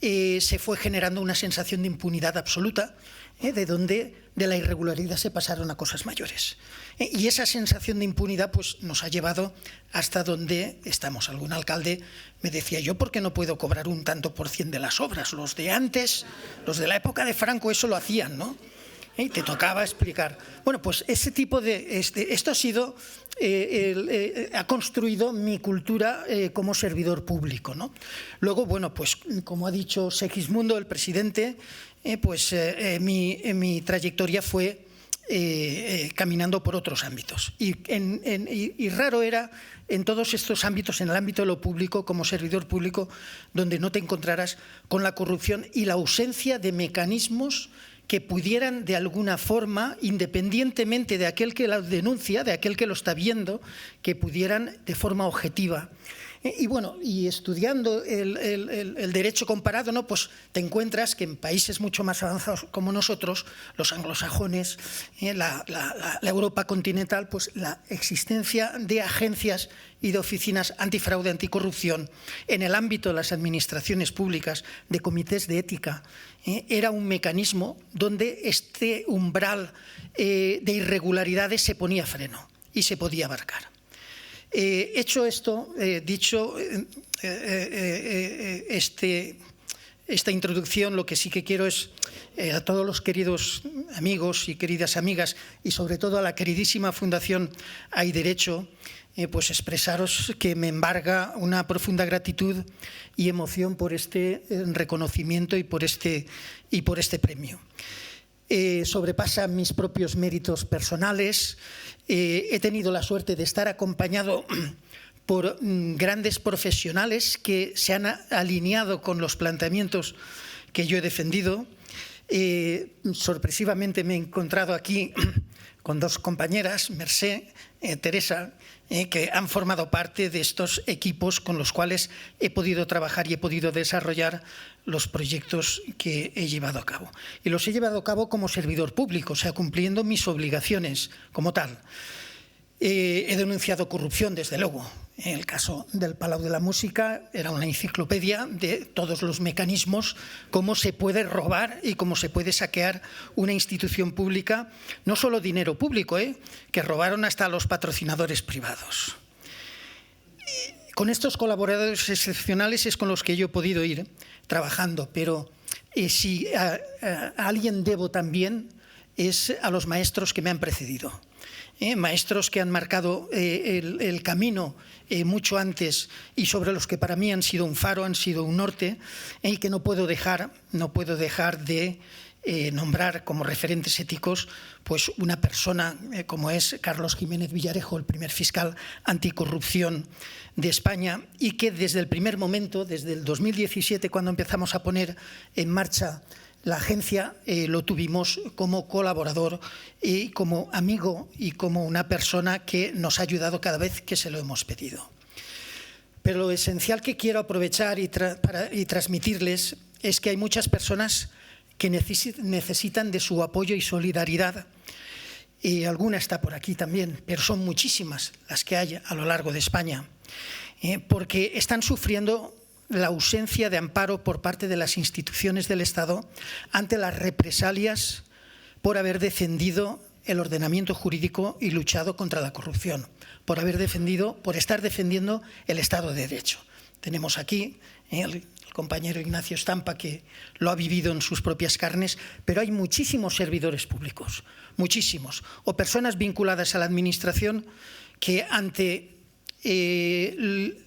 se fue generando una sensación de impunidad absoluta, de la irregularidad se pasaron a cosas mayores. Y esa sensación de impunidad pues, nos ha llevado hasta donde estamos. Algún alcalde me decía, yo ¿por qué no puedo cobrar un tanto por cien de las obras? Los de antes, los de la época de Franco, eso lo hacían, ¿no? Y te tocaba explicar. Bueno, pues ese tipo de... esto ha sido... ha construido mi cultura como servidor público, ¿no? Luego, bueno, pues como ha dicho Segismundo, el presidente, mi trayectoria fue caminando por otros ámbitos. Y raro era en todos estos ámbitos, en el ámbito de lo público, como servidor público, donde no te encontraras con la corrupción y la ausencia de mecanismos que pudieran de alguna forma, independientemente de aquel que la denuncia, de aquel que lo está viendo, que pudieran de forma objetiva Y bueno, y estudiando el derecho comparado, ¿no? Pues te encuentras que en países mucho más avanzados como nosotros, los anglosajones, la Europa continental, pues la existencia de agencias y de oficinas antifraude, anticorrupción en el ámbito de las administraciones públicas, de comités de ética, era un mecanismo donde este umbral de irregularidades se ponía freno y se podía abarcar. Hecho esto, esta introducción, lo que sí que quiero es a todos los queridos amigos y queridas amigas, y sobre todo a la queridísima Fundación Hay Derecho, pues expresaros que me embarga una profunda gratitud y emoción por este reconocimiento y por este premio. Sobrepasa mis propios méritos personales. He tenido la suerte de estar acompañado por grandes profesionales que se han alineado con los planteamientos que yo he defendido. Sorpresivamente me he encontrado aquí con dos compañeras, Mercé, Teresa, que han formado parte de estos equipos con los cuales he podido trabajar y he podido desarrollar los proyectos que he llevado a cabo. Y los he llevado a cabo como servidor público, o sea, cumpliendo mis obligaciones como tal. He denunciado corrupción, desde luego. En el caso del Palau de la Música era una enciclopedia de todos los mecanismos, cómo se puede robar y cómo se puede saquear una institución pública, no solo dinero público, que robaron hasta a los patrocinadores privados. Con estos colaboradores excepcionales es con los que yo he podido ir trabajando, pero si a alguien debo también es a los maestros que me han precedido. Maestros que han marcado el camino mucho antes y sobre los que para mí han sido un faro, han sido un norte, y que no puedo dejar de nombrar como referentes éticos pues una persona como es Carlos Jiménez Villarejo, el primer fiscal anticorrupción de España, y que desde el primer momento, desde el 2017, cuando empezamos a poner en marcha la agencia, lo tuvimos como colaborador y como amigo y como una persona que nos ha ayudado cada vez que se lo hemos pedido. Pero lo esencial que quiero aprovechar y transmitirles es que hay muchas personas que necesitan de su apoyo y solidaridad, y alguna está por aquí también, pero son muchísimas las que hay a lo largo de España, porque están sufriendo la ausencia de amparo por parte de las instituciones del Estado ante las represalias por haber defendido el ordenamiento jurídico y luchado contra la corrupción, por estar defendiendo el Estado de Derecho. Tenemos aquí el compañero Ignacio Estampa, que lo ha vivido en sus propias carnes, pero hay muchísimos servidores públicos, muchísimos, o personas vinculadas a la Administración que ante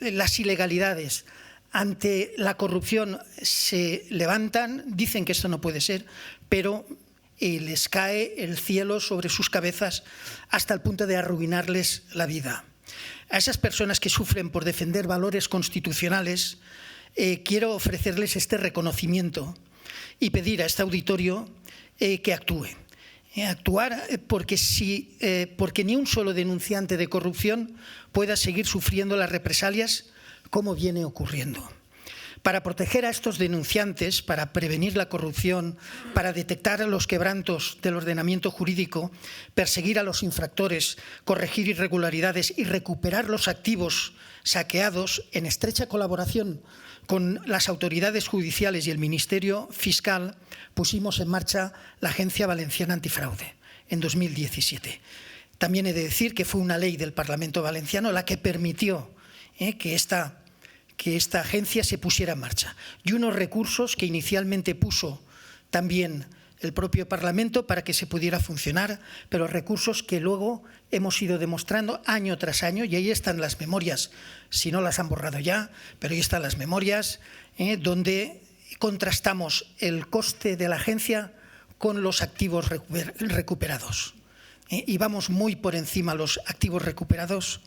las ilegalidades, ante la corrupción se levantan, dicen que esto no puede ser, pero les cae el cielo sobre sus cabezas hasta el punto de arruinarles la vida. A esas personas que sufren por defender valores constitucionales, quiero ofrecerles este reconocimiento y pedir a este auditorio que actúe. Actuar porque ni un solo denunciante de corrupción pueda seguir sufriendo las represalias como viene ocurriendo. Para proteger a estos denunciantes, para prevenir la corrupción, para detectar los quebrantos del ordenamiento jurídico, perseguir a los infractores, corregir irregularidades y recuperar los activos saqueados en estrecha colaboración con las autoridades judiciales y el Ministerio Fiscal, pusimos en marcha la Agencia Valenciana Antifraude en 2017. También he de decir que fue una ley del Parlamento Valenciano la que permitió que esta agencia se pusiera en marcha, y unos recursos que inicialmente puso también el propio Parlamento para que se pudiera funcionar, pero recursos que luego hemos ido demostrando año tras año, y ahí están las memorias, si no las han borrado ya, pero ahí están las memorias, donde contrastamos el coste de la agencia con los activos recuperados. Y vamos muy por encima los activos recuperados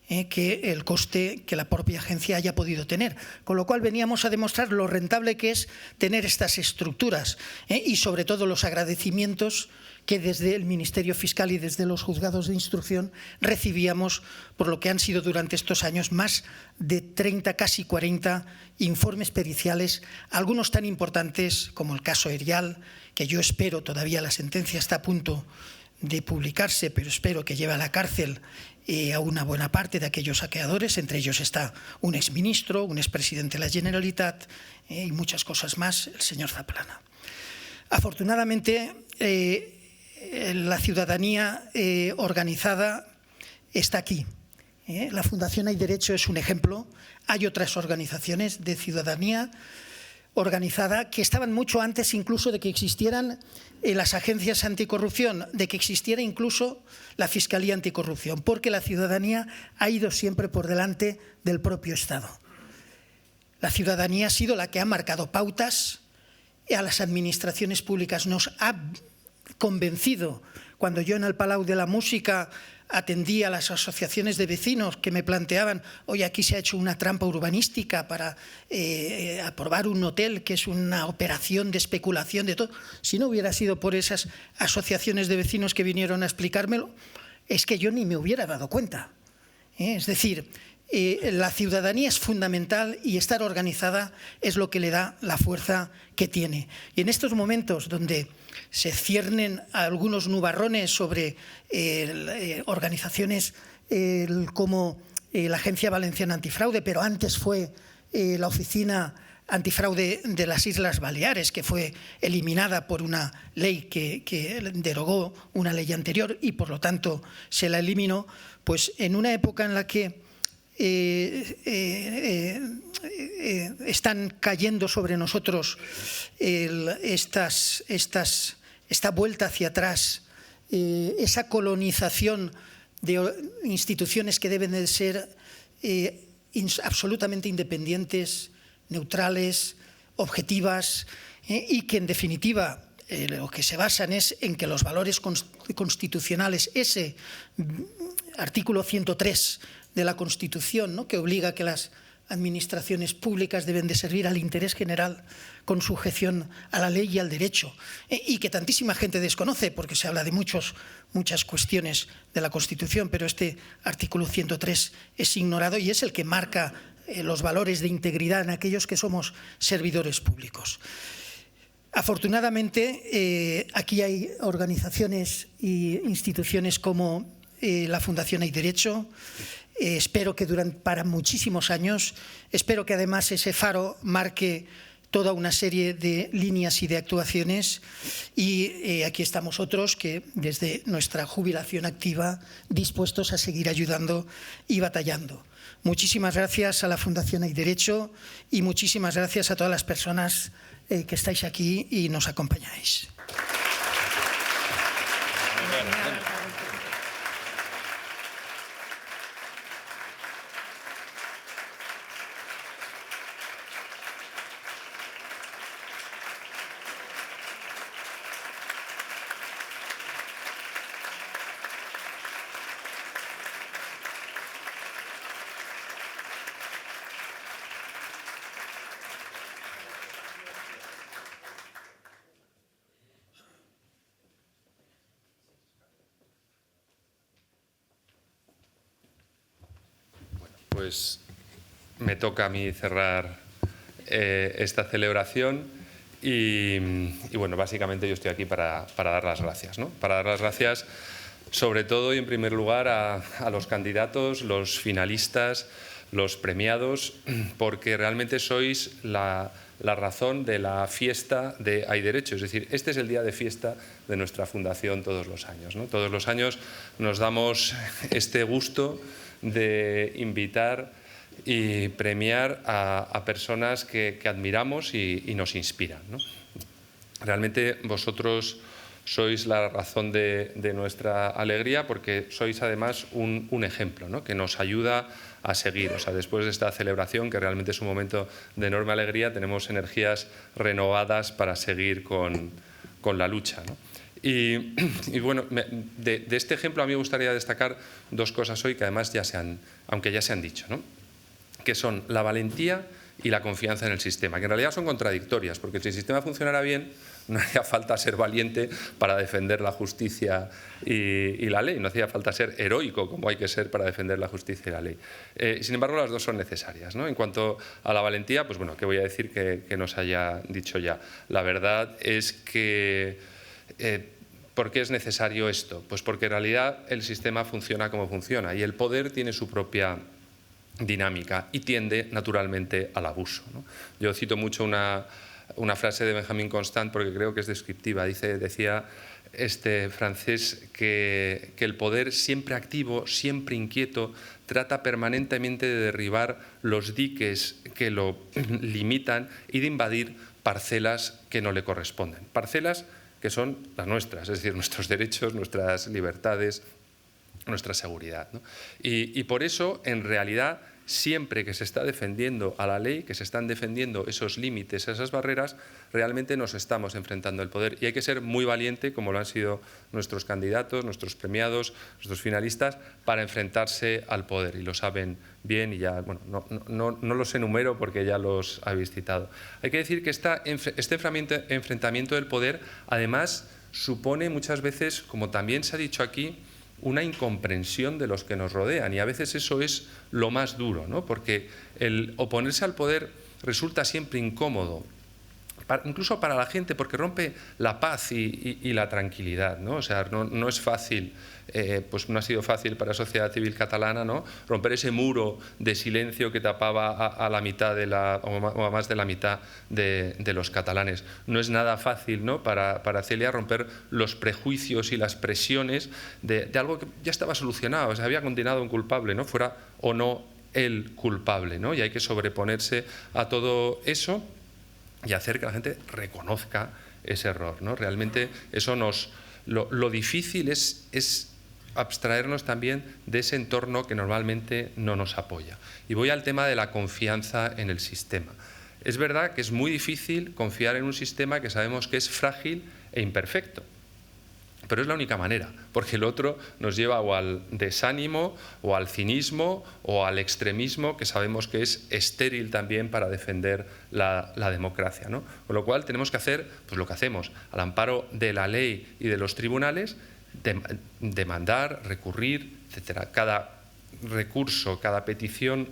que el coste que la propia agencia haya podido tener. Con lo cual veníamos a demostrar lo rentable que es tener estas estructuras y sobre todo los agradecimientos que desde el Ministerio Fiscal y desde los juzgados de instrucción recibíamos por lo que han sido durante estos años más de 30, casi 40 informes periciales, algunos tan importantes como el caso Erial, que yo espero, todavía la sentencia está a punto de publicarse, pero espero que lleve a la cárcel a una buena parte de aquellos saqueadores, entre ellos está un exministro, un expresidente de la Generalitat y muchas cosas más, el señor Zaplana. Afortunadamente, la ciudadanía organizada está aquí. La Fundación Hay Derecho es un ejemplo. Hay otras organizaciones de ciudadanía organizada que estaban mucho antes incluso de que existieran las agencias anticorrupción, de que existiera incluso la Fiscalía Anticorrupción, porque la ciudadanía ha ido siempre por delante del propio Estado. La ciudadanía ha sido la que ha marcado pautas a las administraciones públicas, nos ha convencido. Cuando yo en el Palau de la Música atendía a las asociaciones de vecinos que me planteaban, oye, aquí se ha hecho una trampa urbanística para aprobar un hotel, que es una operación de especulación de todo. Si no hubiera sido por esas asociaciones de vecinos que vinieron a explicármelo, es que yo ni me hubiera dado cuenta. Es decir, la ciudadanía es fundamental y estar organizada es lo que le da la fuerza que tiene. Y en estos momentos donde se ciernen algunos nubarrones sobre organizaciones como la Agencia Valenciana Antifraude, pero antes fue la Oficina Antifraude de las Islas Baleares, que fue eliminada por una ley que derogó una ley anterior y por lo tanto se la eliminó, pues en una época en la que están cayendo sobre nosotros esta vuelta hacia atrás, esa colonización de instituciones que deben de ser absolutamente independientes, neutrales, objetivas y que en definitiva lo que se basan es en que los valores constitucionales, ese artículo 103 de la Constitución, ¿no?, que obliga a que las administraciones públicas deben de servir al interés general con sujeción a la ley y al derecho, y que tantísima gente desconoce porque se habla de muchas cuestiones de la Constitución, pero este artículo 103 es ignorado y es el que marca los valores de integridad en aquellos que somos servidores públicos. Afortunadamente, aquí hay organizaciones e instituciones como la Fundación Hay Derecho. Espero que para muchísimos años, espero que además ese faro marque toda una serie de líneas y de actuaciones y aquí estamos otros que desde nuestra jubilación activa dispuestos a seguir ayudando y batallando. Muchísimas gracias a la Fundación Hay Derecho y muchísimas gracias a todas las personas que estáis aquí y nos acompañáis. Pues me toca a mí cerrar esta celebración y bueno, básicamente yo estoy aquí para dar las gracias, ¿no? Para dar las gracias sobre todo y en primer lugar a los candidatos, los finalistas, los premiados, porque realmente sois la razón de la fiesta de Hay Derecho. Es decir, este es el día de fiesta de nuestra fundación todos los años, ¿no? Todos los años nos damos este gusto de invitar y premiar a personas que admiramos y nos inspiran, ¿no? Realmente vosotros sois la razón de nuestra alegría porque sois además un ejemplo, ¿no?, que nos ayuda a seguir. O sea, después de esta celebración, que realmente es un momento de enorme alegría, tenemos energías renovadas para seguir con la lucha, ¿no? Y bueno, de este ejemplo a mí me gustaría destacar dos cosas hoy que además aunque ya se han dicho, ¿no? Que son la valentía y la confianza en el sistema, que en realidad son contradictorias, porque si el sistema funcionara bien, no hacía falta ser valiente para defender la justicia y la ley, no hacía falta ser heroico como hay que ser para defender la justicia y la ley. Sin embargo, las dos son necesarias, ¿no? En cuanto a la valentía, pues bueno, ¿qué voy a decir que nos haya dicho ya? La verdad es que ¿por qué es necesario esto? Pues porque en realidad el sistema funciona como funciona y el poder tiene su propia dinámica y tiende naturalmente al abuso, ¿no? Yo cito mucho una frase de Benjamin Constant porque creo que es descriptiva. Decía este francés que el poder siempre activo, siempre inquieto, trata permanentemente de derribar los diques que lo limitan y de invadir parcelas que no le corresponden. Parcelas que son las nuestras, es decir, nuestros derechos, nuestras libertades, nuestra seguridad, ¿no? Y por eso, en realidad, siempre que se está defendiendo a la ley, que se están defendiendo esos límites, esas barreras, realmente nos estamos enfrentando al poder. Y hay que ser muy valiente, como lo han sido nuestros candidatos, nuestros premiados, nuestros finalistas, para enfrentarse al poder. Y lo saben bien y ya, bueno, no los enumero porque ya los habéis citado. Hay que decir que este enfrentamiento del poder, además, supone muchas veces, como también se ha dicho aquí, una incomprensión de los que nos rodean, y a veces eso es lo más duro, ¿no? Porque el oponerse al poder resulta siempre incómodo, incluso para la gente, porque rompe la paz y la tranquilidad, ¿no? O sea, no es fácil, pues no ha sido fácil para la sociedad civil catalana, ¿no? Romper ese muro de silencio que tapaba a la mitad o a más de la mitad de los catalanes. No es nada fácil, ¿no? Para Celia romper los prejuicios y las presiones de algo que ya estaba solucionado, o sea, había condenado a un culpable, ¿no? Fuera o no el culpable, ¿no? Y hay que sobreponerse a todo eso y hacer que la gente reconozca ese error, ¿no? Realmente eso lo difícil es abstraernos también de ese entorno que normalmente no nos apoya. Y voy al tema de la confianza en el sistema. Es verdad que es muy difícil confiar en un sistema que sabemos que es frágil e imperfecto. Pero es la única manera, porque el otro nos lleva o al desánimo, o al cinismo, o al extremismo, que sabemos que es estéril también para defender la democracia, ¿no? Con lo cual tenemos que hacer pues lo que hacemos, al amparo de la ley y de los tribunales, demandar, recurrir, etcétera. Cada recurso, cada petición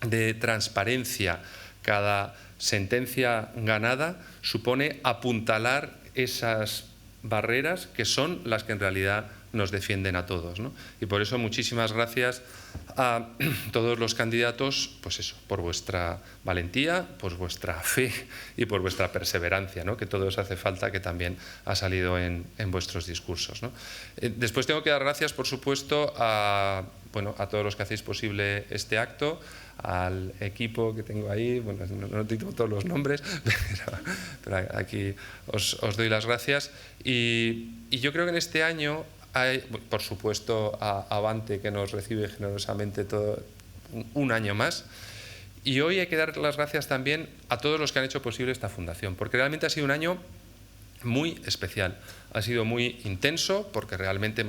de transparencia, cada sentencia ganada supone apuntalar esas barreras que son las que en realidad nos defienden a todos, ¿no? Y por eso muchísimas gracias a todos los candidatos, pues eso, por vuestra valentía, por vuestra fe y por vuestra perseverancia, ¿no? Que todo os hace falta, que también ha salido en vuestros discursos, ¿no? Después tengo que dar gracias, por supuesto, a todos los que hacéis posible este acto, al equipo que tengo ahí, bueno, no tengo todos los nombres, pero aquí os doy las gracias. Y yo creo que en este año hay, por supuesto, a Avante, que nos recibe generosamente todo un año más. Y hoy hay que dar las gracias también a todos los que han hecho posible esta fundación, porque realmente ha sido un año muy especial. Ha sido muy intenso porque realmente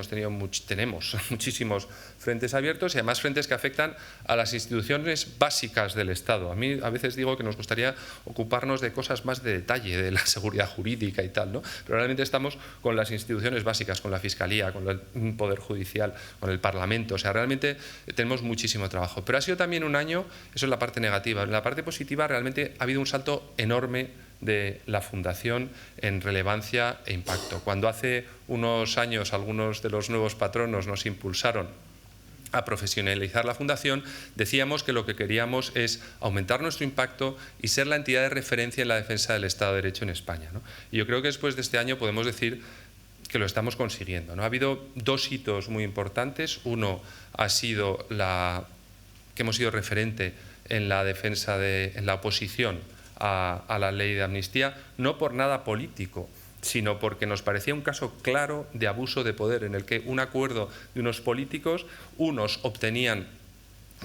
tenemos muchísimos frentes abiertos y además frentes que afectan a las instituciones básicas del Estado. A mí a veces digo que nos gustaría ocuparnos de cosas más de detalle, de la seguridad jurídica y tal, ¿no? Pero realmente estamos con las instituciones básicas, con la Fiscalía, con el Poder Judicial, con el Parlamento. O sea, realmente tenemos muchísimo trabajo. Pero ha sido también un año, eso es la parte negativa. En la parte positiva realmente ha habido un salto enorme de la Fundación en relevancia e impacto. Cuando hace unos años algunos de los nuevos patronos nos impulsaron a profesionalizar la Fundación, decíamos que lo que queríamos es aumentar nuestro impacto y ser la entidad de referencia en la defensa del Estado de Derecho en España, ¿no? Y yo creo que después de este año podemos decir que lo estamos consiguiendo, ¿no? Ha habido dos hitos muy importantes. Uno ha sido que hemos sido referente en la defensa en la oposición a la ley de amnistía, no por nada político, sino porque nos parecía un caso claro de abuso de poder en el que un acuerdo de unos políticos, unos obtenían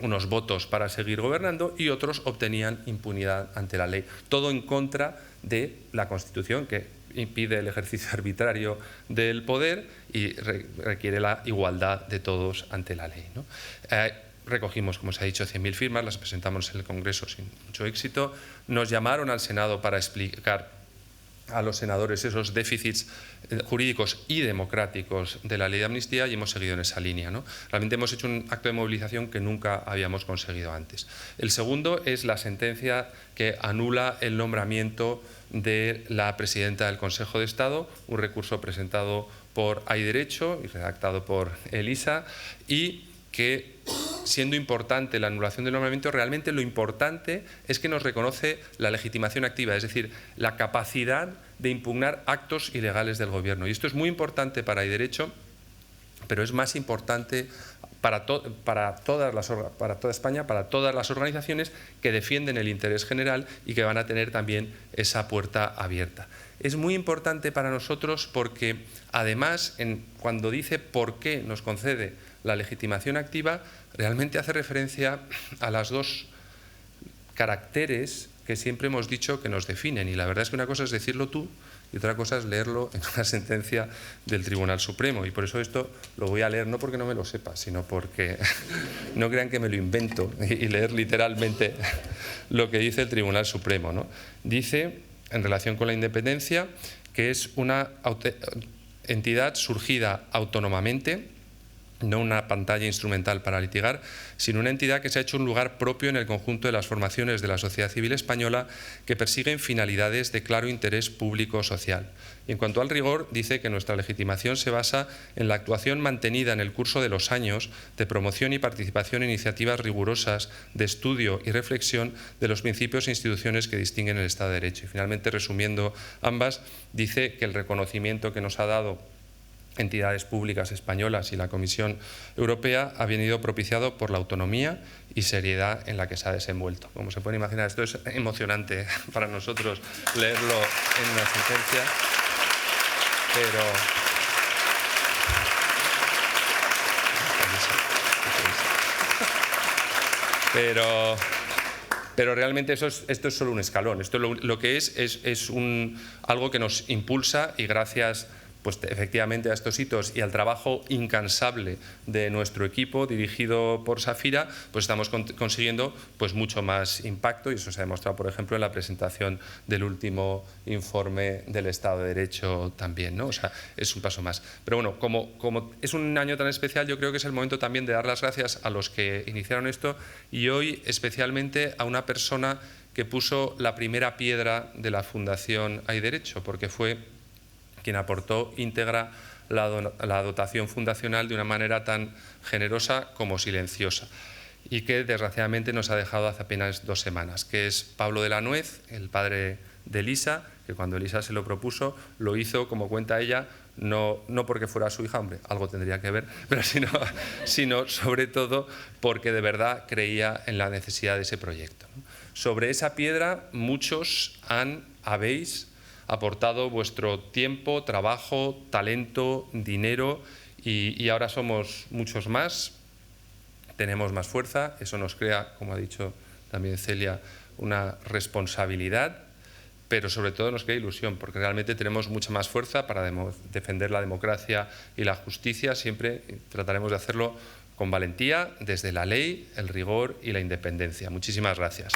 unos votos para seguir gobernando y otros obtenían impunidad ante la ley. Todo en contra de la Constitución, que impide el ejercicio arbitrario del poder y requiere la igualdad de todos ante la ley, ¿no? Recogimos, como se ha dicho, 100.000 firmas, las presentamos en el Congreso sin mucho éxito. Nos llamaron al Senado para explicar a los senadores esos déficits jurídicos y democráticos de la ley de amnistía y hemos seguido en esa línea, ¿no? Realmente hemos hecho un acto de movilización que nunca habíamos conseguido antes. El segundo es la sentencia que anula el nombramiento de la presidenta del Consejo de Estado, un recurso presentado por Hay Derecho y redactado por Elisa, y que, siendo importante la anulación del nombramiento, realmente lo importante es que nos reconoce la legitimación activa, es decir, la capacidad de impugnar actos ilegales del Gobierno. Y esto es muy importante para Hay Derecho, pero es más importante para toda España, para todas las organizaciones que defienden el interés general y que van a tener también esa puerta abierta. Es muy importante para nosotros porque, además, cuando dice por qué nos concede la legitimación activa, realmente hace referencia a las dos caracteres que siempre hemos dicho que nos definen. Y la verdad es que una cosa es decirlo tú y otra cosa es leerlo en una sentencia del Tribunal Supremo. Y por eso esto lo voy a leer no porque no me lo sepa, sino porque no crean que me lo invento y leer literalmente lo que dice el Tribunal Supremo, ¿no? Dice, en relación con la independencia, que es una entidad surgida autónomamente, no una pantalla instrumental para litigar, sino una entidad que se ha hecho un lugar propio en el conjunto de las formaciones de la sociedad civil española que persiguen finalidades de claro interés público social. Y en cuanto al rigor, dice que nuestra legitimación se basa en la actuación mantenida en el curso de los años de promoción y participación en iniciativas rigurosas de estudio y reflexión de los principios e instituciones que distinguen el Estado de Derecho. Y finalmente, resumiendo ambas, dice que el reconocimiento que nos ha dado entidades públicas españolas y la Comisión Europea ha venido propiciado por la autonomía y seriedad en la que se ha desenvuelto. Como se pueden imaginar, esto es emocionante para nosotros leerlo en una sentencia, pero realmente esto es solo un escalón. Esto lo que es algo que nos impulsa y gracias pues efectivamente a estos hitos y al trabajo incansable de nuestro equipo dirigido por Safira, pues estamos consiguiendo pues mucho más impacto y eso se ha demostrado, por ejemplo, en la presentación del último informe del Estado de Derecho también, ¿no? O sea, es un paso más. Pero bueno, como es un año tan especial, yo creo que es el momento también de dar las gracias a los que iniciaron esto y hoy especialmente a una persona que puso la primera piedra de la Fundación Hay Derecho, porque fue quien aportó íntegra la dotación fundacional de una manera tan generosa como silenciosa y que desgraciadamente nos ha dejado hace apenas 2 semanas, que es Pablo de la Nuez, el padre de Elisa, que cuando Elisa se lo propuso lo hizo, como cuenta ella, no porque fuera su hija, hombre, algo tendría que ver, pero sino sobre todo porque de verdad creía en la necesidad de ese proyecto. Sobre esa piedra muchos habéis aportado vuestro tiempo, trabajo, talento, dinero y ahora somos muchos más, tenemos más fuerza, eso nos crea, como ha dicho también Celia, una responsabilidad, pero sobre todo nos crea ilusión, porque realmente tenemos mucha más fuerza para defender la democracia y la justicia, siempre trataremos de hacerlo con valentía, desde la ley, el rigor y la independencia. Muchísimas gracias.